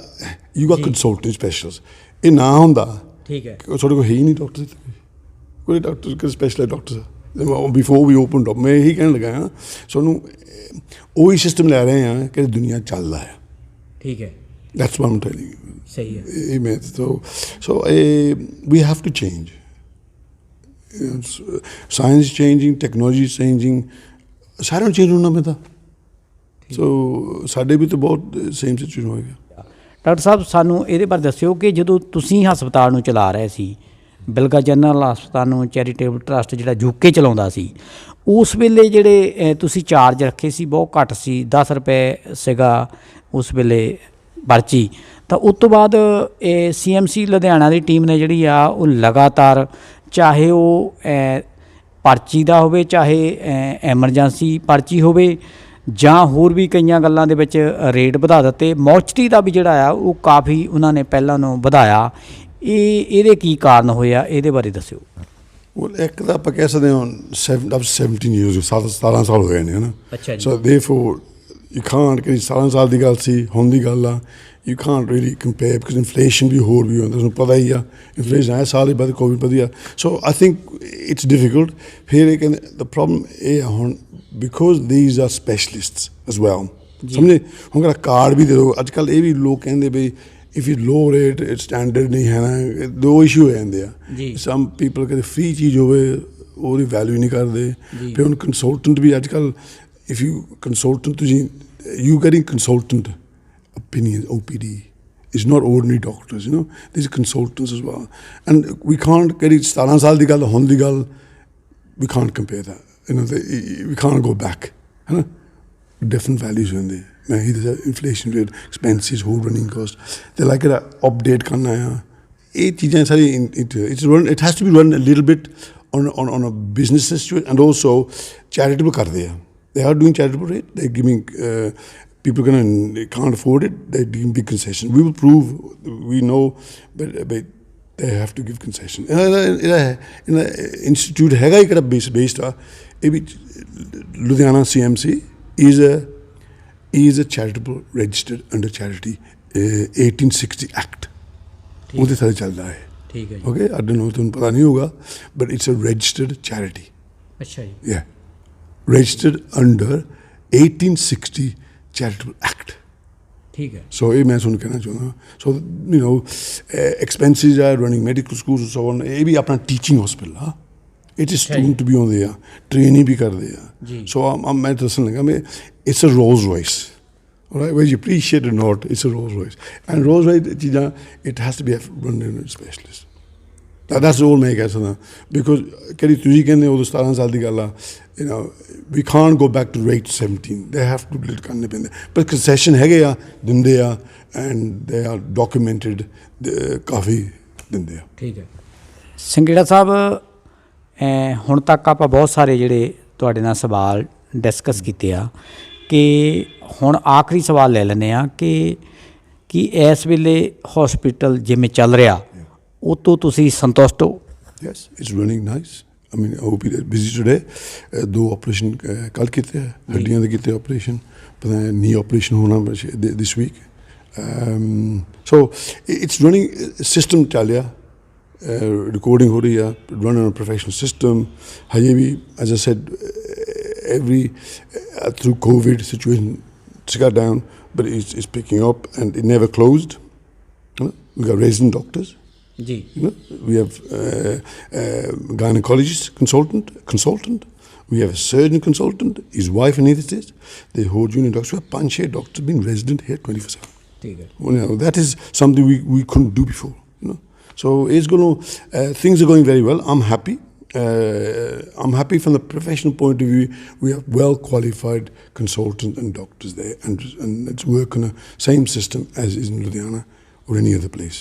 you got consultant specialists. ਇਹ ਨਾ ਹੁੰਦਾ, ਠੀਕ ਹੈ, ਤੁਹਾਡੇ ਕੋਲ ਹੈ ਹੀ ਨਹੀਂ ਡਾਕਟਰ, ਕੋਈ ਡਾਕਟਰ, ਕੋਈ specialised doctor. Before we opened up, ਮੈਂ ਇਹੀ ਕਹਿਣ ਲੱਗਾ ਹਾਂ, ਸਾਨੂੰ ਉਹੀ ਸਿਸਟਮ ਲੈ ਰਹੇ ਹਾਂ ਕਿ ਦੁਨੀਆ ਚੱਲਦਾ ਹੈ। ਠੀਕ ਹੈ, that's what I'm telling you. ਸਹੀ ਹੈ। ਇਹ ਮੈਂ so we have to change. Science is changing, technology is changing, ਸਾਰਿਆਂ ਨੂੰ ਚੇਂਜ ਹੋਣਾ ਪੈਂਦਾ। ਸੋ ਸਾਡੇ ਵੀ ਤਾਂ ਬਹੁਤ ਸੇਮ ਸਿਚੁਏਸ਼ਨ ਹੋਏਗਾ। ਡਾਕਟਰ ਸਾਹਿਬ, ਸਾਨੂੰ ਇਹਦੇ ਬਾਰੇ ਦੱਸਿਓ ਕਿ ਜਦੋਂ ਤੁਸੀਂ ਹਸਪਤਾਲ ਨੂੰ ਚਲਾ ਰਹੇ ਸੀ, ਬਿਲਗਾ ਜਨਰਲ ਹਸਪਤਾਲ ਨੂੰ ਚੈਰੀਟੇਬਲ ਟਰੱਸਟ ਜਿਹੜਾ UK ਚਲਾਉਂਦਾ ਸੀ, ਉਸ ਵੇਲੇ ਜਿਹੜੇ ਤੁਸੀਂ ਚਾਰਜ ਰੱਖੇ ਸੀ ਬਹੁਤ ਘੱਟ ਸੀ, 10 ਰੁਪਏ ਸੀਗਾ ਉਸ ਵੇਲੇ ਪਰਚੀ। ਤਾਂ ਉਸ ਤੋਂ ਬਾਅਦ ਇਹ CMC ਲੁਧਿਆਣਾ ਦੀ ਟੀਮ ਨੇ ਜਿਹੜੀ ਆ ਉਹ ਲਗਾਤਾਰ, ਚਾਹੇ ਉਹ ਪਰਚੀ ਦਾ ਹੋਵੇ, ਚਾਹੇ ਐਮਰਜੈਂਸੀ ਪਰਚੀ ਹੋਵੇ, ਜਾਂ ਹੋਰ ਵੀ ਕਈਆਂ ਗੱਲਾਂ ਦੇ ਵਿੱਚ ਰੇਟ ਵਧਾ ਦਿੱਤੇ। ਮੌਚਰੀ ਦਾ ਵੀ ਜਿਹੜਾ ਆ ਉਹ ਕਾਫੀ ਉਹਨਾਂ ਨੇ ਪਹਿਲਾਂ ਨੂੰ ਵਧਾਇਆ। ਇਹਦੇ ਕੀ ਕਾਰਨ ਹੋਇਆ, ਇਹਦੇ ਬਾਰੇ ਦੱਸਿਓ। ਇੱਕ ਤਾਂ ਆਪਾਂ ਕਹਿ ਸਕਦੇ ਹਾਂ 17 years, 17 ਸਾਲ ਹੋਏ ਨੇ, ਹੈ ਨਾ। ਅੱਛਾ ਜੀ। ਸੋ ਦੇਅਰਫੋਰ ਯੂ ਕਾਂਟ, ਕਿ 17 ਸਾਲ ਦੀ ਗੱਲ ਸੀ, ਹੁਣ ਦੀ ਗੱਲ ਆ, you can't really compare, because inflation ਵੀ ਹੋਰ ਵੀ ਹੁੰਦਾ, ਤੁਹਾਨੂੰ ਪਤਾ ਹੀ ਆ, ਇਨਫਲੇਸ਼ਨ ਆਇਆ ਸਾਲ ਹੀ ਬਾਅਦ, ਕੋਵਿਡ ਵਧੀਆ। So I think it's difficult. ਫਿਰ ਇਹ ਕਹਿੰਦੇ ਦ ਪ੍ਰੋਬਲਮ ਇਹ ਆ ਹੁਣ, because these are specialists as well, ਸਮਝੇ। ਹੁਣ ਕਿਹੜਾ ਕਾਰਡ ਵੀ ਦੇ ਦਿਓ, ਅੱਜ ਕੱਲ੍ਹ ਇਹ ਵੀ ਲੋਕ ਕਹਿੰਦੇ ਬਈ if you low rate standard ਨਹੀਂ ਹੈ ਨਾ, 2 ਇਸ਼ੂ ਹੋ ਜਾਂਦੇ ਆ। ਸਮ ਪੀਪਲ ਕਹਿੰਦੇ ਫ੍ਰੀ ਚੀਜ਼ ਹੋਵੇ ਉਹਦੀ ਵੈਲਿਊ ਨਹੀਂ ਕਰਦੇ। ਫਿਰ ਹੁਣ ਕੰਸਲਟੈਂਟ ਵੀ ਅੱਜ ਕੱਲ੍ਹ, ਇਫ ਯੂ ਕੰਸਲਟੈਂਟ, ਤੁਸੀਂ you getting consultant opinions, OPD is not ordinary doctors, you know, these are consultants as well, and we can't get it 17 ਸਾਲ ਦੀ ਗੱਲ, ਹੁਣ ਦੀ ਗੱਲ, we can't compare that, you know, we can't go back, ਹੈ ਨਾ। different values ਹੁੰਦੇ, ਮੈਂ ਹੀ ਦੱਸਿਆ, inflation rate, expenses, whole running cost, ਤੇ like ਇਹਦਾ update ਕਰਨਾ ਆ, ਇਹ ਚੀਜ਼ਾਂ ਸਾਰੀ it has to be run a little bit on a business situation, and also charitable ਕਰਦੇ ਆ, they are doing charitable rate, they're giving people can't afford it, they give big concession. We will prove, we know, but they have to give concession. In the institute ਹੈਗਾ ਹੀ ਕਿਹੜਾ based ਆ, ਇਹ ਵੀ Ludhiana CMC is a charitable registered under charity 1860 Act, ਉਹਦੇ ਸਾਰੇ ਚੱਲਦਾ ਹੈ। ਠੀਕ ਹੈ ਜੀ। ਓਕੇ, I don't know, ਤੁਹਾਨੂੰ ਪਤਾ ਨਹੀਂ ਹੋਗਾ, but it's a registered charity. ਅੱਛਾ ਜੀ। Yeah, registered under 1860 Charitable Act. ਠੀਕ ਹੈ। ਸੋ ਇਹ ਮੈਂ ਤੁਹਾਨੂੰ ਕਹਿਣਾ ਚਾਹੁੰਦਾ। So you know expenses R running medical schools so on, ਇਹ ਵੀ ਆਪਣਾ ਟੀਚਿੰਗ ਹਸਪੀਟਲ ਆ, ਇਹ 'ਚ ਸਟੂਡੈਂਟ ਵੀ ਆਉਂਦੇ ਆ, ਟ੍ਰੇਨਿੰਗ ਵੀ ਕਰਦੇ ਆ। ਸੋ ਮੈਂ ਦੱਸਣ ਲੱਗਾ ਮੈਂ it's a rose rice, right, whether you appreciate it or not, it's a Rolls Royce. And Rolls Royce ਚੀਜ਼ਾਂ it has to be run in a specialist. That's all ਮੈਂ ਕਹਿ ਸਕਦਾ, because ਕਿਹੜੀ ਤੁਸੀਂ ਕਹਿੰਦੇ ਉਦੋਂ 17 ਸਾਲ ਦੀ ਗੱਲ ਆ, you know, we can't go back to rate 17, they have to ਕਰਨੇ ਪੈਂਦੇ, ਪਰ concession ਹੈਗੇ ਆ, ਦਿੰਦੇ ਆ, and they are documented, ਕਾਫੀ ਦਿੰਦੇ ਆ। ਠੀਕ ਹੈ। ਸੰਘੇੜਾ ਸਾਹਿਬ, ਹੁਣ ਤੱਕ ਆਪਾਂ ਬਹੁਤ ਸਾਰੇ ਜਿਹੜੇ ਤੁਹਾਡੇ ਨਾਲ ਸਵਾਲ ਡਿਸਕਸ ਕੀਤੇ ਆ, ਕਿ ਹੁਣ ਆਖਰੀ ਸਵਾਲ ਲੈ ਲੈਂਦੇ ਹਾਂ ਕਿ ਇਸ ਵੇਲੇ ਹਸਪੀਟਲ ਜਿਵੇਂ ਚੱਲ ਰਿਹਾ ਉਹ ਤੋਂ ਤੁਸੀਂ ਸੰਤੁਸ਼ਟ ਹੋ? Yes, it's running nice. I mean, OP busy today. 2 operation ਕੱਲ੍ਹ ਕੀਤੇ ਆ, ਹੱਡੀਆਂ ਦੇ ਕੀਤੇ ਆਪਰੇਸ਼ਨ, ਪਤਾ ਨੀ ਆਪਰੇਸ਼ਨ ਹੋਣਾ this week. So it's running, system ਚੱਲ ਰਿਹਾ, ਰਿਕਾਰਡਿੰਗ ਹੋ ਰਹੀ ਆ, run on a professional system. ਹਜੇ ਵੀ as I said, through COVID situation it's got down, but it's picking up and it never closed. We got resident doctors. Ji. We have gynecologist consultant. We have a surgeon consultant. His wife anaesthetist. The whole junior doctors. We have 5-6 doctors been resident here 24/7. Well, you know, that is something we couldn't do before. You know, so it's going to. Things are going very well. I'm happy. I'm happy from the professional point of view. We have well qualified consultants and doctors there, and it's work on the same system as is in Ludhiana or any other place.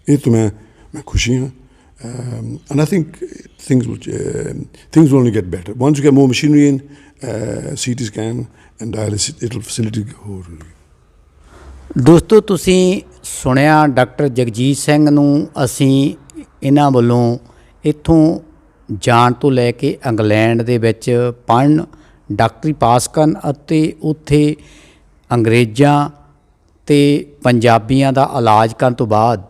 It's my khushi hai. And I think things will only get better once you get more machinery in, CT scan and dialysis. It'll facilitate ਹੋਰ। ਦੋਸਤੋ, ਤੁਸੀਂ ਸੁਣਿਆ doctor Jagjit Singh ਨੂੰ ਅਸੀਂ ਇਹਨਾਂ ਵੱਲੋਂ ਇੱਥੋਂ ਜਾਣ ਤੋਂ ਲੈ ਕੇ ਇੰਗਲੈਂਡ ਦੇ ਵਿੱਚ ਪੜ੍ਹਨ, ਡਾਕਟਰੀ ਪਾਸ ਕਰਨ ਅਤੇ ਉੱਥੇ ਅੰਗਰੇਜ਼ਾਂ ਅਤੇ ਪੰਜਾਬੀਆਂ ਦਾ ਇਲਾਜ ਕਰਨ ਤੋਂ ਬਾਅਦ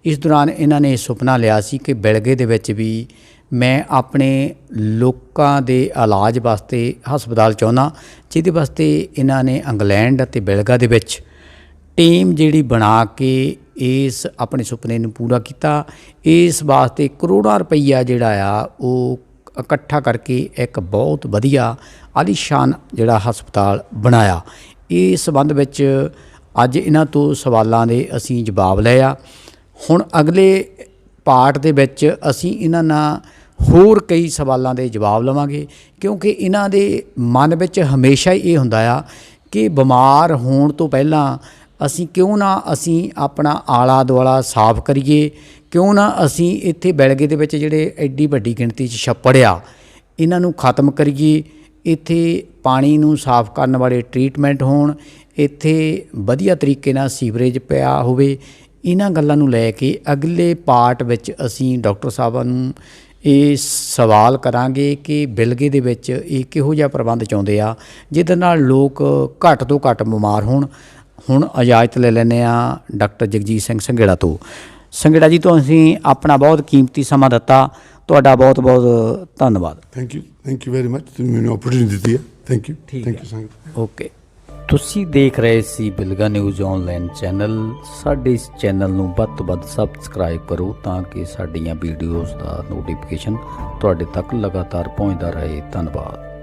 ਇਸ ਦੌਰਾਨ ਇਹਨਾਂ ਨੇ ਸੁਪਨਾ ਲਿਆ ਸੀ ਕਿ ਬਿਲਗੇ ਦੇ ਵਿੱਚ ਵੀ ਮੈਂ ਆਪਣੇ ਲੋਕਾਂ ਦੇ ਇਲਾਜ ਵਾਸਤੇ ਹਸਪਤਾਲ ਚਾਹੁੰਦਾ, ਜਿਹਦੇ ਵਾਸਤੇ ਇਹਨਾਂ ਨੇ ਇੰਗਲੈਂਡ ਅਤੇ ਬਿਲਗਾ ਦੇ ਵਿੱਚ ਟੀਮ ਜਿਹੜੀ ਬਣਾ ਕੇ ਇਸ ਆਪਣੇ ਸੁਪਨੇ ਨੂੰ ਪੂਰਾ ਕੀਤਾ। ਇਸ ਵਾਸਤੇ ਕਰੋੜਾਂ ਰੁਪਈਆ ਜਿਹੜਾ ਆ ਉਹ ਇਕੱਠਾ ਕਰਕੇ ਇੱਕ ਬਹੁਤ ਵਧੀਆ ਆਲੀਸ਼ਾਨ ਜਿਹੜਾ ਹਸਪਤਾਲ ਬਣਾਇਆ। ਇਸ ਸੰਬੰਧ ਵਿੱਚ ਅੱਜ ਇਹਨਾਂ ਤੋਂ ਸਵਾਲਾਂ ਦੇ ਅਸੀਂ ਜਵਾਬ ਲਏ ਆ। ਹੁਣ ਅਗਲੇ ਪਾਰਟ ਦੇ ਵਿੱਚ ਅਸੀਂ ਇਹਨਾਂ ਨਾਲ ਹੋਰ ਕਈ ਸਵਾਲਾਂ ਦੇ ਜਵਾਬ ਲਵਾਂਗੇ, ਕਿਉਂਕਿ ਇਹਨਾਂ ਦੇ ਮਨ ਵਿੱਚ ਹਮੇਸ਼ਾ ਹੀ ਇਹ ਹੁੰਦਾ ਆ ਕਿ ਬਿਮਾਰ ਹੋਣ ਤੋਂ ਪਹਿਲਾਂ ਅਸੀਂ ਕਿਉਂ ਨਾ ਅਸੀਂ ਆਪਣਾ ਆਲਾ ਦੁਆਲਾ ਸਾਫ਼ ਕਰੀਏ, ਕਿਉਂ ਨਾ ਅਸੀਂ ਇੱਥੇ ਬਿਲਗੇ ਦੇ ਵਿੱਚ ਜਿਹੜੇ ਐਡੀ ਵੱਡੀ ਗਿਣਤੀ 'ਚ ਛੱਪੜ ਆ ਇਹਨਾਂ ਨੂੰ ਖਤਮ ਕਰੀਏ, ਇੱਥੇ ਪਾਣੀ ਨੂੰ ਸਾਫ਼ ਕਰਨ ਵਾਲੇ ਟਰੀਟਮੈਂਟ ਹੋਣ, ਇੱਥੇ ਵਧੀਆ ਤਰੀਕੇ ਨਾਲ ਸੀਵਰੇਜ ਪਿਆ ਹੋਵੇ। ਇਹਨਾਂ ਗੱਲਾਂ ਨੂੰ ਲੈ ਕੇ ਅਗਲੇ ਪਾਰਟ ਵਿੱਚ ਅਸੀਂ ਡਾਕਟਰ ਸਾਹਿਬਾਂ ਨੂੰ ਇਹ ਸਵਾਲ ਕਰਾਂਗੇ ਕਿ ਬਿਲਗੇ ਦੇ ਵਿੱਚ ਇਹ ਕਿਹੋ ਜਿਹਾ ਪ੍ਰਬੰਧ ਚਾਹੁੰਦੇ ਆ ਜਿਹਦੇ ਨਾਲ ਲੋਕ ਘੱਟ ਤੋਂ ਘੱਟ ਬਿਮਾਰ ਹੋਣ। ਹੁਣ ਇਜਾਜ਼ਤ ਲੈ ਲੈਂਦੇ ਹਾਂ ਡਾਕਟਰ ਜਗਜੀਤ ਸਿੰਘ ਸੰਘੇੜਾ ਤੋਂ। ਸੰਘੇੜਾ ਜੀ, ਤੋਂ ਅਸੀਂ ਆਪਣਾ ਬਹੁਤ ਕੀਮਤੀ ਸਮਾਂ ਦਿੱਤਾ, ਤੁਹਾਡਾ ਬਹੁਤ ਬਹੁਤ ਧੰਨਵਾਦ। ਥੈਂਕ ਯੂ ਵੈਰੀ ਮਚ, ਤੁਸੀਂ ਮੈਨੂੰ ਓਪਰਚੁਨਿਟੀ ਦਿੱਤੀ ਹੈ। Thank you Sanghera. ਓਕੇ, ਤੁਸੀਂ ਦੇਖ ਰਹੇ ਸੀ ਬਿਲਗਾ ਨਿਊਜ਼ ਆਨਲਾਈਨ ਚੈਨਲ। ਸਾਡੇ ਇਸ ਚੈਨਲ ਨੂੰ ਵੱਧ ਤੋਂ ਵੱਧ ਸਬਸਕ੍ਰਾਈਬ ਕਰੋ ਤਾਂ ਕਿ ਸਾਡੀਆਂ ਵੀਡੀਓਜ਼ ਦਾ ਨੋਟੀਫਿਕੇਸ਼ਨ ਤੁਹਾਡੇ ਤੱਕ ਲਗਾਤਾਰ ਪਹੁੰਚਦਾ ਰਹੇ। ਧੰਨਵਾਦ।